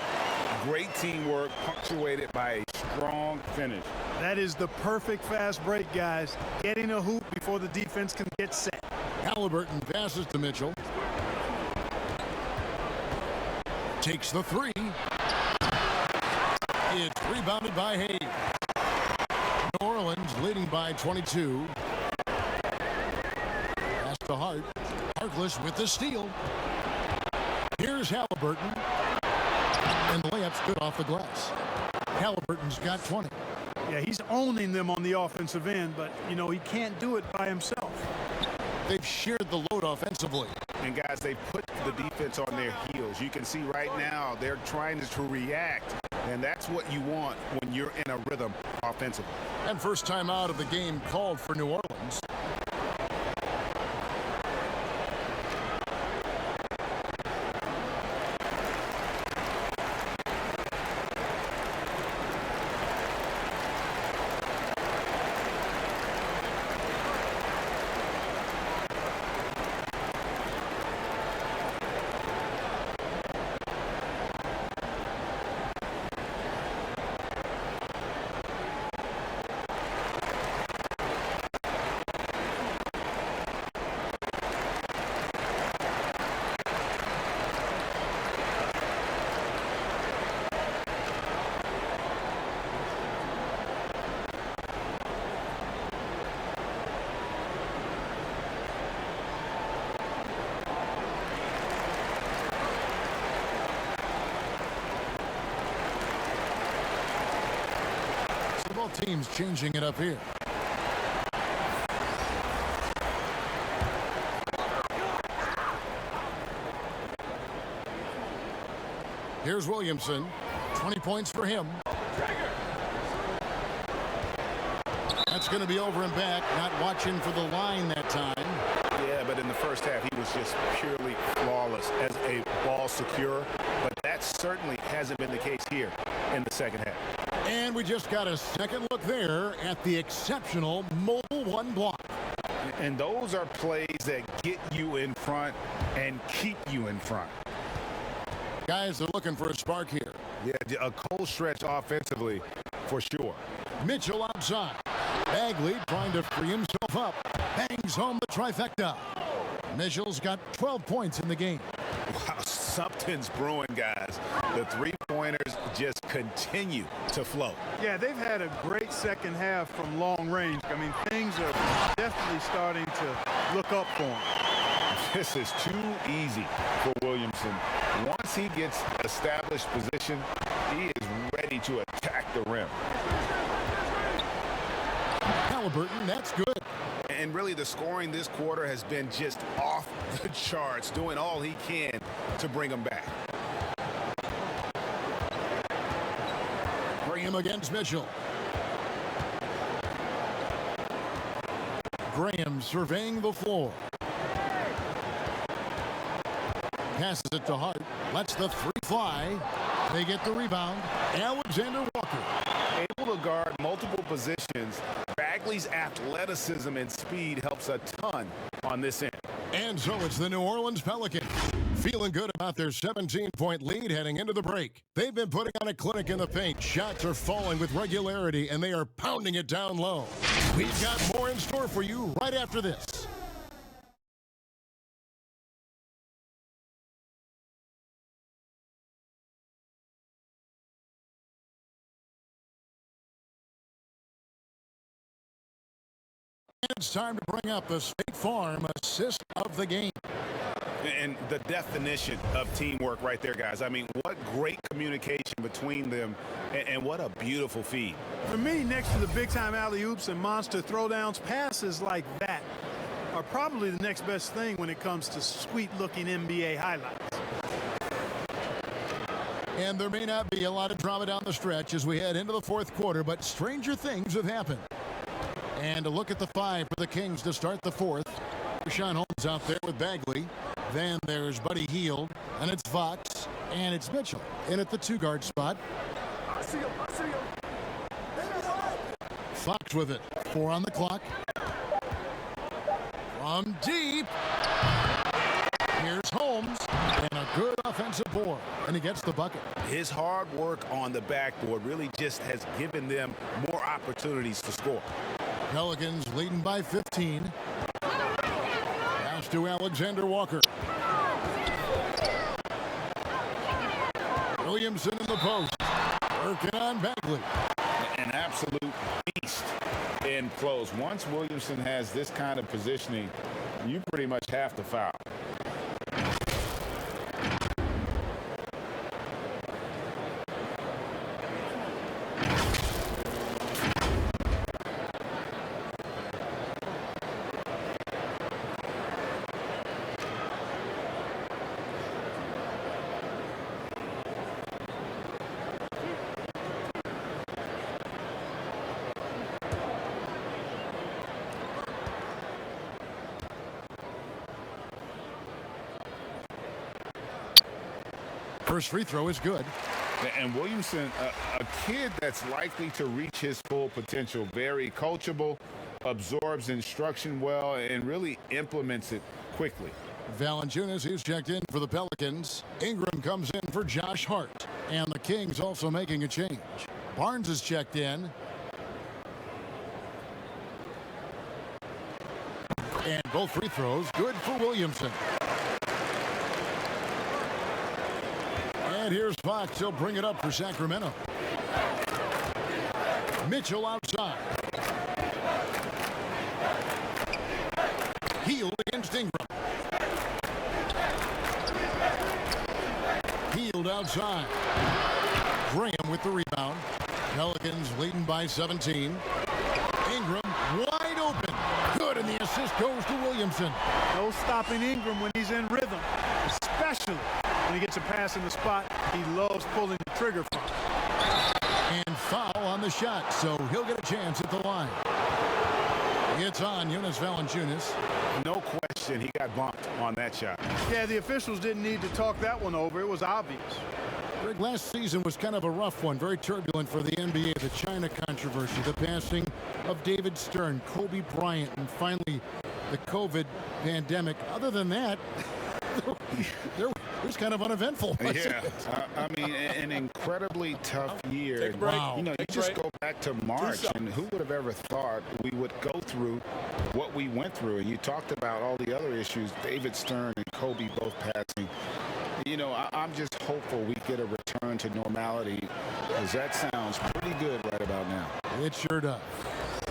Great teamwork punctuated by a strong finish. That is the perfect fast break, guys. Getting a hoop before the defense can get set. Halliburton passes to Mitchell. Takes the 3. It's rebounded by Hayes. New Orleans leading by 22. Pass to Hart. Harkless with the steal. Here's Halliburton. And the layup's good off the glass. Halliburton's got 20. Yeah, he's owning them on the offensive end, but, you know, he can't do it by himself. They've shared the load offensively. And, guys, they put the defense on their heels. You can see right now they're trying to react, and that's what you want when you're in a rhythm offensively. And first time out of the game called for New Orleans. Both teams changing it up here. Here's Williamson. 20 points for him. That's going to be over and back. Not watching for the line that time. Yeah, but in the first half, he was just purely flawless as a ball secure. But that certainly hasn't been the case here in the second half. And we just got a second look there at the exceptional mobile one block. And those are plays that get you in front and keep you in front. Guys, they're looking for a spark here. Yeah, a cold stretch offensively for sure. Mitchell outside. Bagley trying to free himself up. Bangs home the trifecta. Mitchell's got 12 points in the game. Wow, something's brewing, guys. The three-pointers just continue to flow. Yeah, they've had a great second half from long range. I mean, things are definitely starting to look up for him. This is too easy for Williamson. Once he gets established position, he is ready to attack the rim. Halliburton, that's good. And really, the scoring this quarter has been just off the charts, doing all he can to bring him back. Graham against Mitchell. Graham surveying the floor. Passes it to Hart. Lets the three fly. They get the rebound. Alexander Walker. Able to guard multiple positions. Bagley's athleticism and speed helps a ton on this end. And so it's the New Orleans Pelicans. Feeling good about their 17-point lead heading into the break. They've been putting on a clinic in the paint. Shots are falling with regularity, and they are pounding it down low. We've got more in store for you right after this. It's time to bring up the State Farm assist of the game. And the definition of teamwork right there, guys. I mean, what great communication between them, and what a beautiful feed. For me, next to the big-time alley-oops and monster throwdowns, passes like that are probably the next best thing when it comes to sweet-looking NBA highlights. And there may not be a lot of drama down the stretch as we head into the fourth quarter, but stranger things have happened. And a look at the five for the Kings to start the fourth. Rashawn Holmes out there with Bagley. Then there's Buddy Hield, and it's Fox, and it's Mitchell in at the two-guard spot. Fox with it. 4 on the clock. From deep. Here's Holmes, and a good offensive board, and he gets the bucket. His hard work on the backboard really just has given them more opportunities to score. Pelicans leading by 15. Pass to Alexander Walker. Williamson in the post. Working on Bagley. An absolute beast in close. Once Williamson has this kind of positioning, you pretty much have to foul. First free throw is good. And Williamson, a kid that's likely to reach his full potential, very coachable, absorbs instruction well, and really implements it quickly. Valanciunas is checked in for the Pelicans. Ingram comes in for Josh Hart. And the Kings also making a change. Barnes is checked in. And both free throws good for Williamson. And here's Fox. He'll bring it up for Sacramento. Mitchell outside. Hield against Ingram. Hield outside. Graham with the rebound. Pelicans leading by 17. Ingram wide open. Good, and the assist goes to Williamson. No stopping Ingram when he's in rhythm, especially when he gets a pass in the spot he loves pulling the trigger from. And foul on the shot, so he'll get a chance at the line. It's on Jonas Valanciunas. No question he got bumped on that shot. Yeah, the officials didn't need to talk that one over. It was obvious. Greg, last season was kind of a rough one, very turbulent for the NBA. The China controversy, the passing of David Stern, Kobe Bryant, and finally the COVID pandemic. Other than that, it was kind of uneventful. Yeah, I mean, an incredibly tough year. Wow. You know, you just go back to March, and who would have ever thought we would go through what we went through? And you talked about all the other issues, David Stern and Kobe both passing. You know, I'm just hopeful we get a return to normality, because that sounds pretty good right about now. It sure does.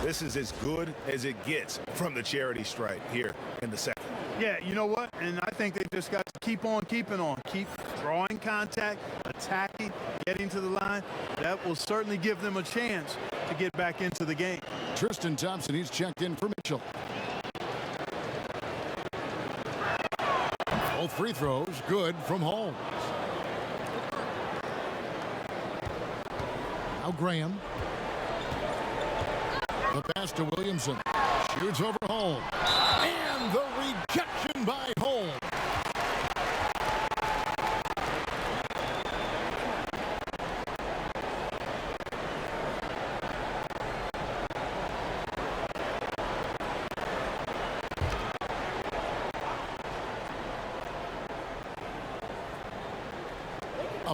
This is as good as it gets from the charity stripe here in the second. Yeah, you know what? And I think they just got to keep on keeping on. Keep drawing contact, attacking, getting to the line. That will certainly give them a chance to get back into the game. Tristan Thompson, he's checked in for Mitchell. Both free throws good from Holmes. Now Graham. The pass to Williamson. Shoots over Holmes. And the rejection by Holmes.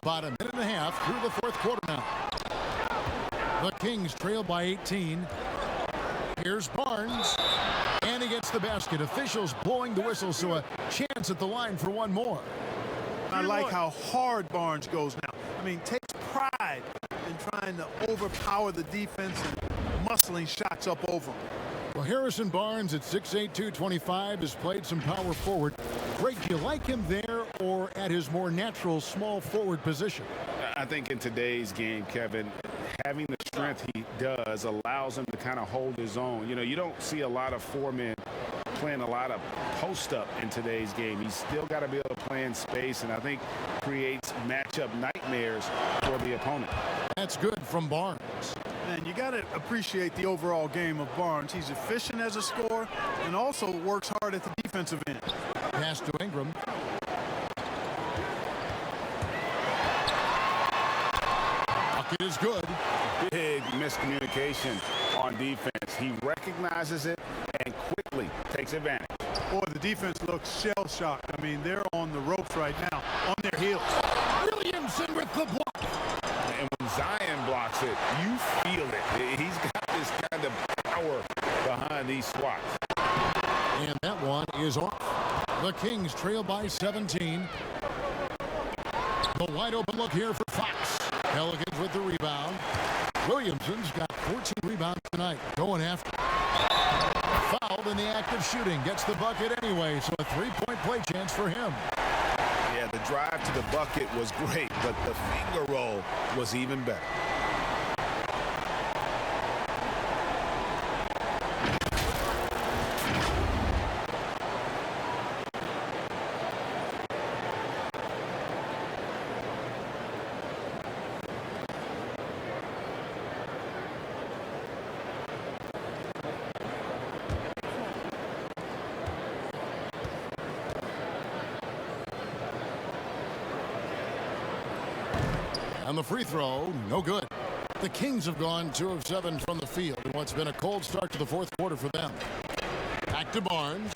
About a minute and a half through the fourth quarter now. The Kings trail by 18. Here's Barnes, and he gets the basket. Officials blowing the whistle, so a chance at the line for one more. I like how hard Barnes goes now. I mean, takes pride in trying to overpower the defense and muscling shots up over him. Well, Harrison Barnes at 6'8", 225 has played some power forward. Greg, do you like him there or at his more natural small forward position? I think in today's game, Kevin, having the strength he does allows him to kind of hold his own. You know, you don't see a lot of four men playing a lot of post-up in today's game. He's still got to be able to play in space, and I think creates matchup nightmares for the opponent. That's good from Barnes. And you got to appreciate the overall game of Barnes. He's efficient as a scorer and also works hard at the defensive end. Pass to Ingram. Bucket is good. Big miscommunication on defense. He recognizes it and quickly takes advantage. Boy, the defense looks shell-shocked. I mean, they're on the ropes right now, on their heels. Williamson with the block. And when Zion blocks it, you feel it. He's got this kind of power behind these swats. And that one is off. The Kings trail by 17. The wide open look here for Fox. Pelicans with the rebound. Williamson's got 14 rebounds tonight. Going after. Fouled in the act of shooting. Gets the bucket anyway, so a three-point play chance for him. Yeah, the drive to the bucket was great, but the finger roll was even better. And the free throw, no good. The Kings have gone 2 of 7 from the field in what's been a cold start to the fourth quarter for them. Back to Barnes.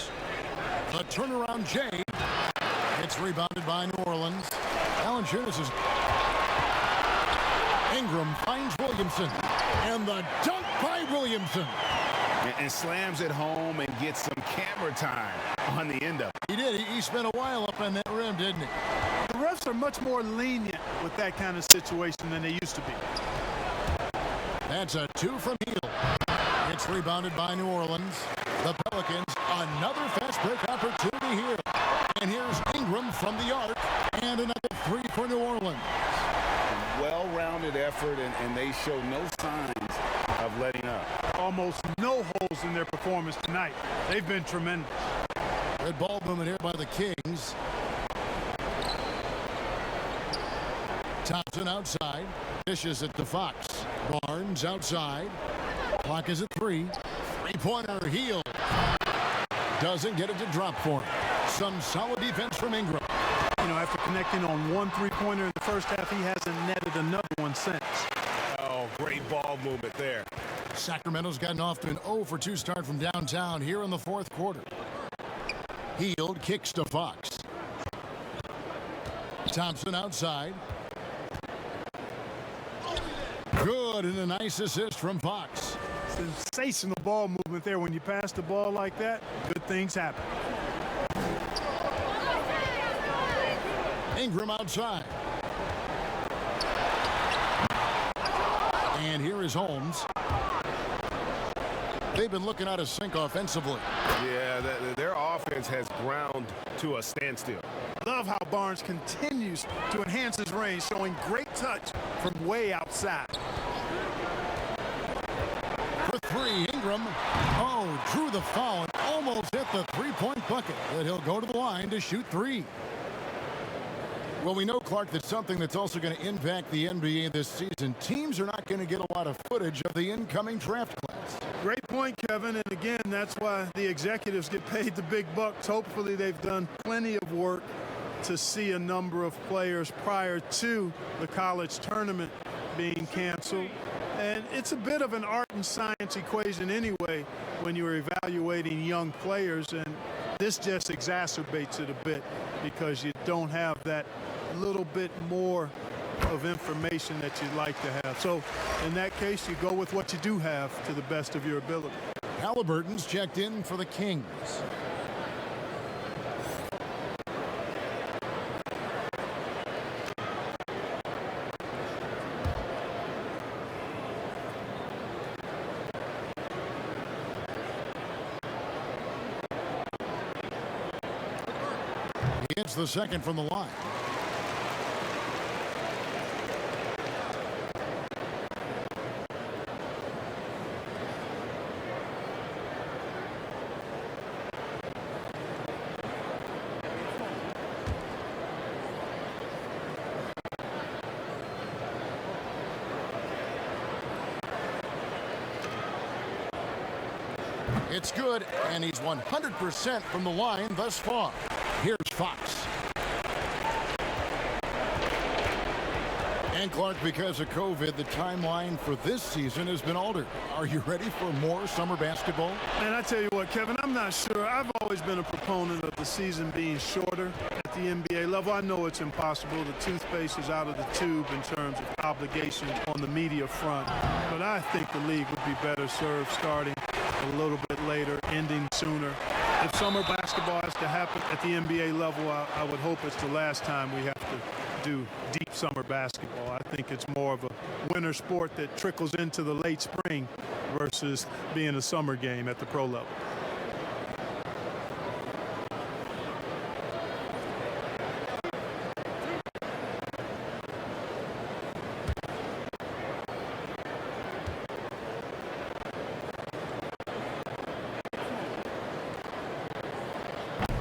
The turnaround Jay. It's rebounded by New Orleans. Valanciunas is... Ingram finds Williamson. And the dunk by Williamson. And slams it home and gets some camera time on the end of it. He did. He spent a while up on that rim, didn't he? The refs are much more lenient with that kind of situation than they used to be. That's a 2 from Hill. It's rebounded by New Orleans. The Pelicans, another fast break opportunity here. And here's Ingram from the arc. And another 3 for New Orleans. well-rounded effort, and they show no signs of letting up. Almost no holes in their performance tonight. They've been tremendous. Good ball movement here by the Kings. Thompson outside. Dishes it to Fox. Barnes outside. Clock is at 3. Three-pointer, Hield. Doesn't get it to drop for him. Some solid defense from Ingram. You know, after connecting on one three-pointer in the first half, he hasn't netted another one since. Oh, great ball movement there. Sacramento's gotten off to an 0-for-2 start from downtown here in the fourth quarter. Hield kicks to Fox. Thompson outside. Good, and a nice assist from Fox. Sensational ball movement there. When you pass the ball like that, good things happen. Ingram outside. And here is Holmes. They've been looking out of sync offensively. Yeah, their offense has ground to a standstill. Love how Barnes continues to enhance his range, showing great touch from way outside. For 3, Ingram. Oh, drew the foul and almost hit the three-point bucket. But he'll go to the line to shoot 3. Well, we know, Clark, that's something that's also going to impact the NBA this season. Teams are not going to get a lot of footage of the incoming draft class. Great point, Kevin. And again, that's why the executives get paid the big bucks. Hopefully they've done plenty of work to see a number of players prior to the college tournament being canceled. And it's a bit of an art and science equation anyway when you're evaluating young players. And this just exacerbates it a bit because you don't have that little bit more of information that you'd like to have. So in that case, you go with what you do have to the best of your ability. Halliburton's checked in for the Kings. He hits the second from the line. It's good, and he's 100% from the line thus far. Here's Fox. And Clark, because of COVID, the timeline for this season has been altered. Are you ready for more summer basketball? And I tell you what, Kevin, I'm not sure. I've always been a proponent of the season being shorter at the NBA level. I know it's impossible. The toothpaste is out of the tube in terms of obligations on the media front. But I think the league would be better served starting a little bit later, ending sooner. If summer basketball has to happen at the NBA level, I would hope it's the last time we have to do deep summer basketball. I think it's more of a winter sport that trickles into the late spring versus being a summer game at the pro level.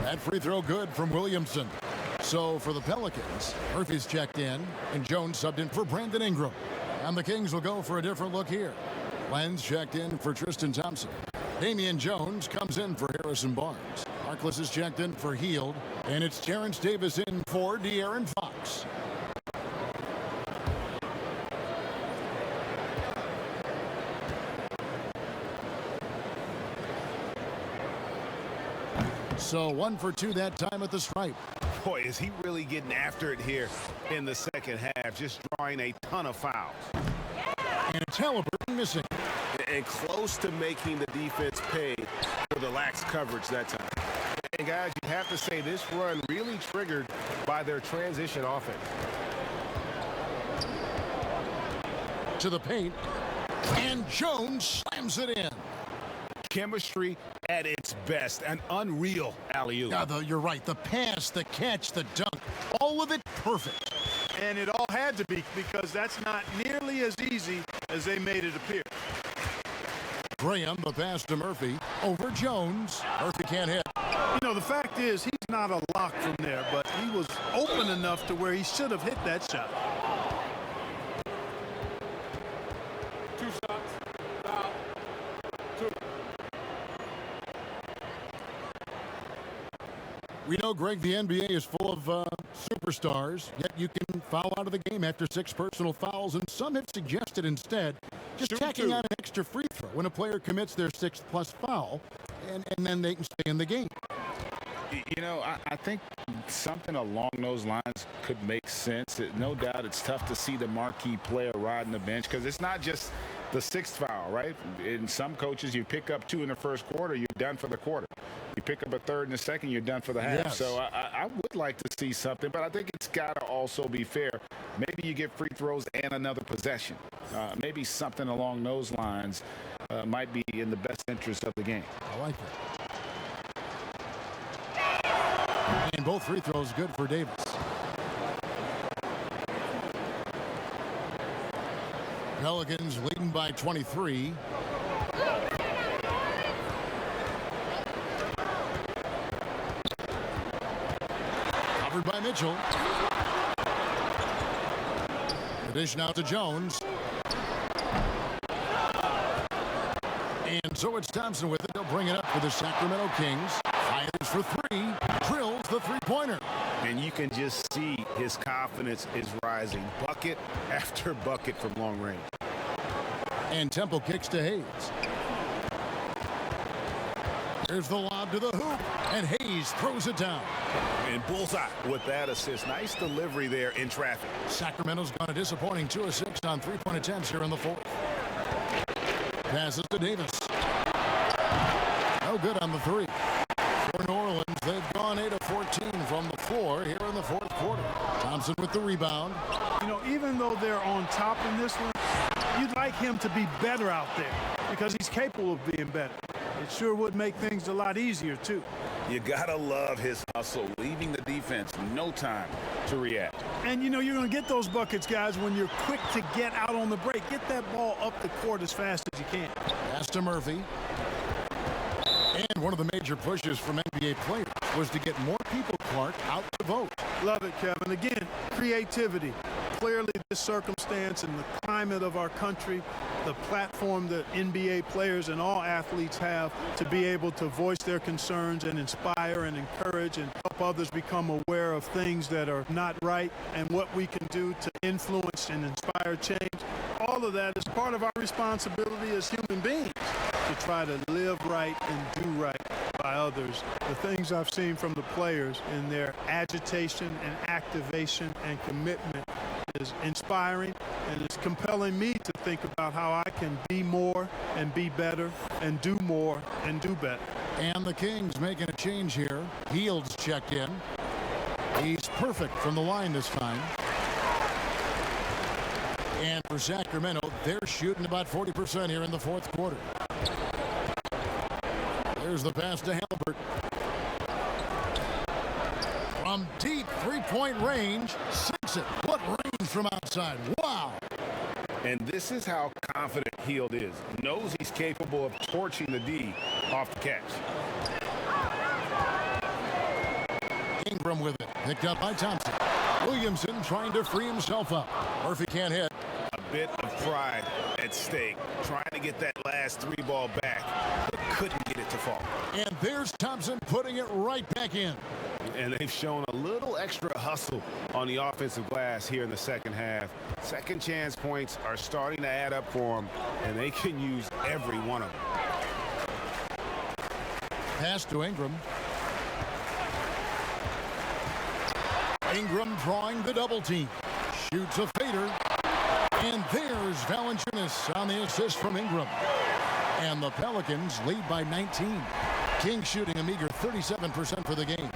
That free throw good from Williamson. So for the Pelicans, Murphy's checked in, and Jones subbed in for Brandon Ingram. And the Kings will go for a different look here. Lenz checked in for Tristan Thompson. Damian Jones comes in for Harrison Barnes. Harkless is checked in for Hield, and it's Terrence Davis in for De'Aaron Fox. So 1 for 2 that time at the stripe. Boy, is he really getting after it here in the second half, just drawing a ton of fouls. And it's Halliburton missing. And close to making the defense pay for the lax coverage that time. And guys, you have to say this run really triggered by their transition offense. To the paint, and Jones slams it in. Chemistry at its best, an unreal alley-oop. You're right. The pass, the catch, the dunk, all of it perfect. And it all had to be, because that's not nearly as easy as they made it appear. Graham, the pass to Murphy. Over Jones. Murphy can't hit. You know, the fact is, he's not a lock from there, but he was open enough to where he should have hit that shot. 2 shots. Foul. 2. We know, Greg, the NBA is full of superstars, yet you can foul out of the game after 6 personal fouls, and some have suggested instead just tacking on an extra free throw when a player commits their 6th+ foul, and then they can stay in the game. You know, I think something along those lines could make sense. No doubt it's tough to see the marquee player riding the bench, because it's not just the 6th foul, right? In some coaches, you pick up 2 in the first quarter, you're done for the quarter. You pick up a 3rd in the second, you're done for the half. Yes. So I would like to see something, but I think it's got to also be fair. Maybe you get free throws and another possession. Maybe something along those lines might be in the best interest of the game. I like that. And both free throws good for Davis. Pelicans leading by 23. Covered by Mitchell. The dish now to Jones. And so it's Thompson with it. They'll bring it up for the Sacramento Kings. Fires for 3. Drills the three-pointer. And you can just see his confidence is rising. Bucket after bucket from long range. And Temple kicks to Hayes. Here's the lob to the hoop. And Hayes throws it down. And bullseye with that assist. Nice delivery there in traffic. Sacramento's gone a disappointing 2 of 6 on 3-point attempts here in the 4th. Passes to Davis. No good on the 3. For New Orleans, they've gone 8 of 14 from the floor here in the 4th quarter. Thompson with the rebound. You know, even though they're on top in this one, you'd like him to be better out there, because he's capable of being better. It sure would make things a lot easier, too. You gotta love his hustle, leaving the defense no time to react. And, you know, you're going to get those buckets, guys, when you're quick to get out on the break. Get that ball up the court as fast as you can. Pass to Murphy. And one of the major pushes from NBA players was to get more people, Clark, out to vote. Love it, Kevin. Again, creativity. Clearly, this circumstance and the climate of our country, the platform that NBA players and all athletes have to be able to voice their concerns and inspire and encourage and help others become aware of things that are not right and what we can do to influence and inspire change. All of that is part of our responsibility as human beings to try to live right and do right by others. The things I've seen from the players in their agitation and activation and commitment is inspiring, and it's compelling me to think about how I can be more and be better and do more and do better. And the Kings making a change here. Fields checked in. He's perfect from the line this time. And for Sacramento, they're shooting about 40% here in the 4th quarter. There's the pass to Halbert. From deep 3-point range, sinks it. What range from outside. Wow. And this is how confident Hield is. Knows he's capable of torching the D off the catch. Ingram with it. Picked up by Thompson. Williamson trying to free himself up. Murphy can't hit. A bit of pride at stake. Trying to get that last 3 ball back, but couldn't get it to fall. And there's Thompson putting it right back in. And they've shown a little extra hustle on the offensive glass here in the second half. Second chance points are starting to add up for them, and they can use every one of them. Pass to Ingram. Ingram drawing the double team. Shoots a fader. And there's Valanciunas on the assist from Ingram. And the Pelicans lead by 19. Kings shooting a meager 37% for the game.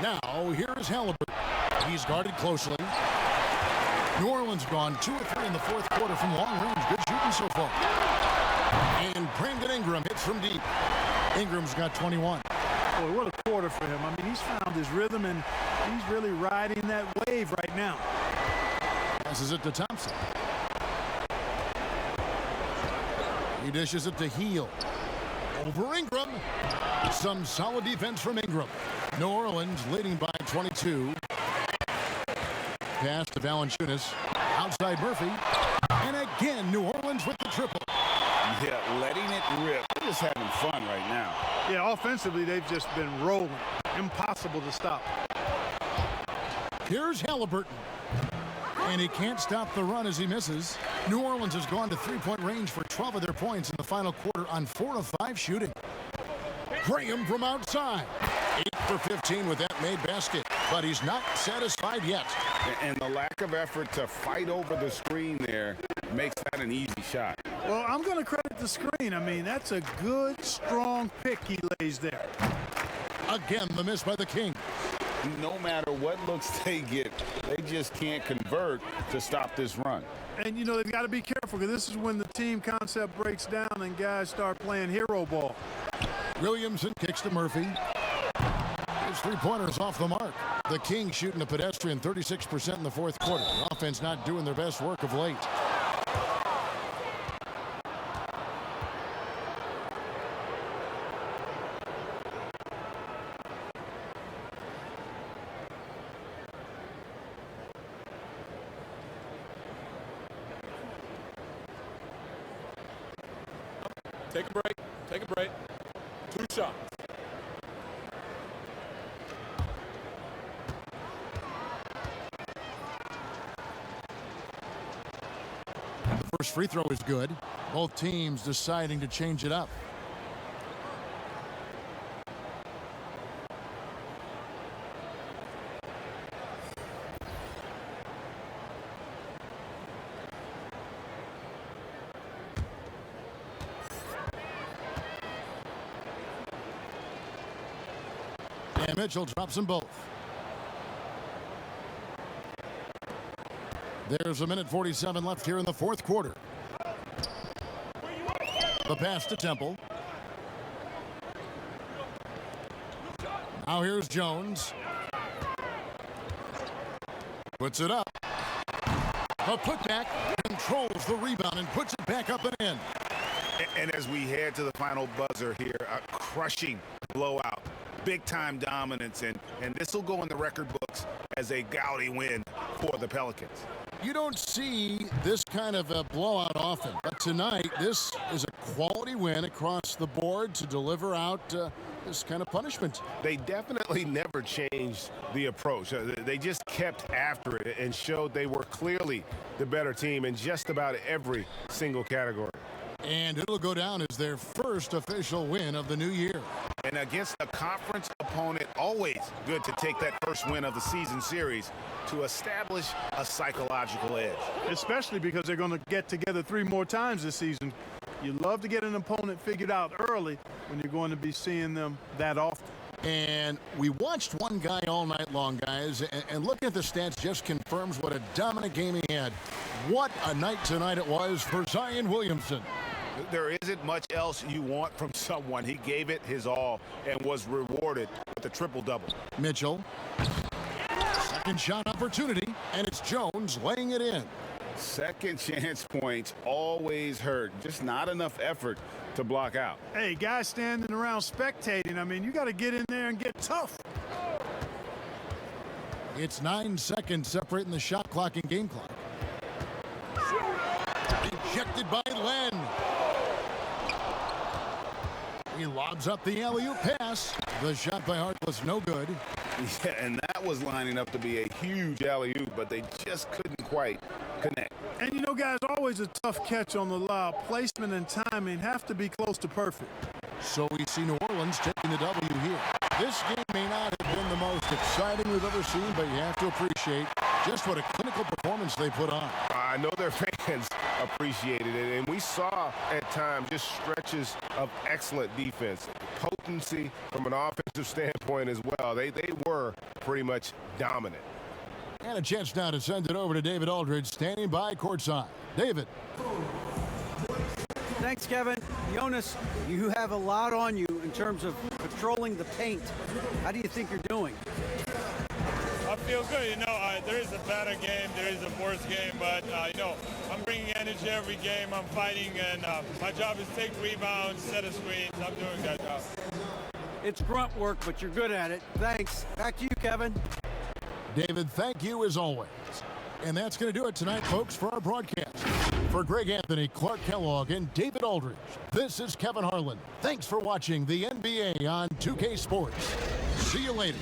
Now, here's Halliburton. He's guarded closely. New Orleans gone 2 of 3 in the 4th quarter from long range. Good shooting so far. And Brandon Ingram hits from deep. Ingram's got 21. Boy, what a quarter for him. I mean, he's found his rhythm, and he's really riding that wave right now. Passes it to Thompson. He dishes it to Heel. Over Ingram. Some solid defense from Ingram. New Orleans leading by 22. Pass to Valanciunas. Outside Murphy. And again, New Orleans with the triple. Yeah, letting it rip. They're just having fun right now. Yeah, offensively, they've just been rolling. Impossible to stop. Here's Halliburton. And he can't stop the run as he misses. New Orleans has gone to three-point range for 12 of their points in the final quarter on 4 of 5 shooting. Graham from outside. 8 for 15 with that made basket. But he's not satisfied yet. And the lack of effort to fight over the screen there makes that an easy shot. Well, I'm going to credit the screen. I mean, that's a good, strong pick he lays there. Again, the miss by the Kings. No matter what looks they get, they just can't convert to stop this run. And, you know, they've got to be careful because this is when the team concept breaks down and guys start playing hero ball. Williamson kicks to Murphy. His three-pointers off the mark. The Kings shooting a pedestrian 36% in the fourth quarter. The offense not doing their best work of late. Take a break. Take a break. 2 shots. The first free throw is good. Both teams deciding to change it up. And Mitchell drops them both. There's 1:47 left here in the fourth quarter. The pass to Temple. Now here's Jones. Puts it up. A putback, controls the rebound and puts it back up and in. And as we head to the final buzzer here, a crushing blowout. Big-time dominance, and this will go in the record books as a gaudy win for the Pelicans. You don't see this kind of a blowout often, but tonight this is a quality win across the board to deliver out this kind of punishment. They definitely never changed the approach. They just kept after it and showed they were clearly the better team in just about every single category. And it'll go down as their first official win of the new year. And against a conference opponent, always good to take that first win of the season series to establish a psychological edge. Especially because they're going to get together 3 more times this season. You love to get an opponent figured out early when you're going to be seeing them that often. And we watched one guy all night long, guys, and looking at the stats just confirms what a dominant game he had. What a night tonight it was for Zion Williamson. There isn't much else you want from someone. He gave it his all and was rewarded with a triple-double. Mitchell. Second shot opportunity, and it's Jones laying it in. Second chance points always hurt. Just not enough effort to block out. Hey, guys standing around spectating, I mean, you got to get in there and get tough. It's 9 seconds separating the shot clock and game clock. Ejected by Len. He lobs up the alley-oop pass. The shot by Hart was no good. Yeah, and that was lining up to be a huge alley-oop, but they just couldn't quite connect. And you know, guys, always a tough catch on the lob. Placement and timing have to be close to perfect. So we see New Orleans taking the W here. This game may not have been the most exciting we've ever seen, but you have to appreciate just what a clinical performance they put on. I know their fans appreciated it, and we saw at times just stretches of excellent defense. Potency from an offensive standpoint as well. They were pretty much dominant. And a chance now to send it over to David Aldridge, standing by courtside. David. Thanks, Kevin. Jonas, you have a lot on you in terms of controlling the paint. How do you think you're doing? I feel good. There is a better game, there is a worse game, but, I'm bringing energy every game. I'm fighting, and my job is take rebounds, set a screens. I'm doing that job. It's grunt work, but you're good at it. Thanks. Back to you, Kevin. David, thank you as always. And that's going to do it tonight, folks, for our broadcast. For Greg Anthony, Clark Kellogg, and David Aldridge, this is Kevin Harlan. Thanks for watching the NBA on 2K Sports. See you later.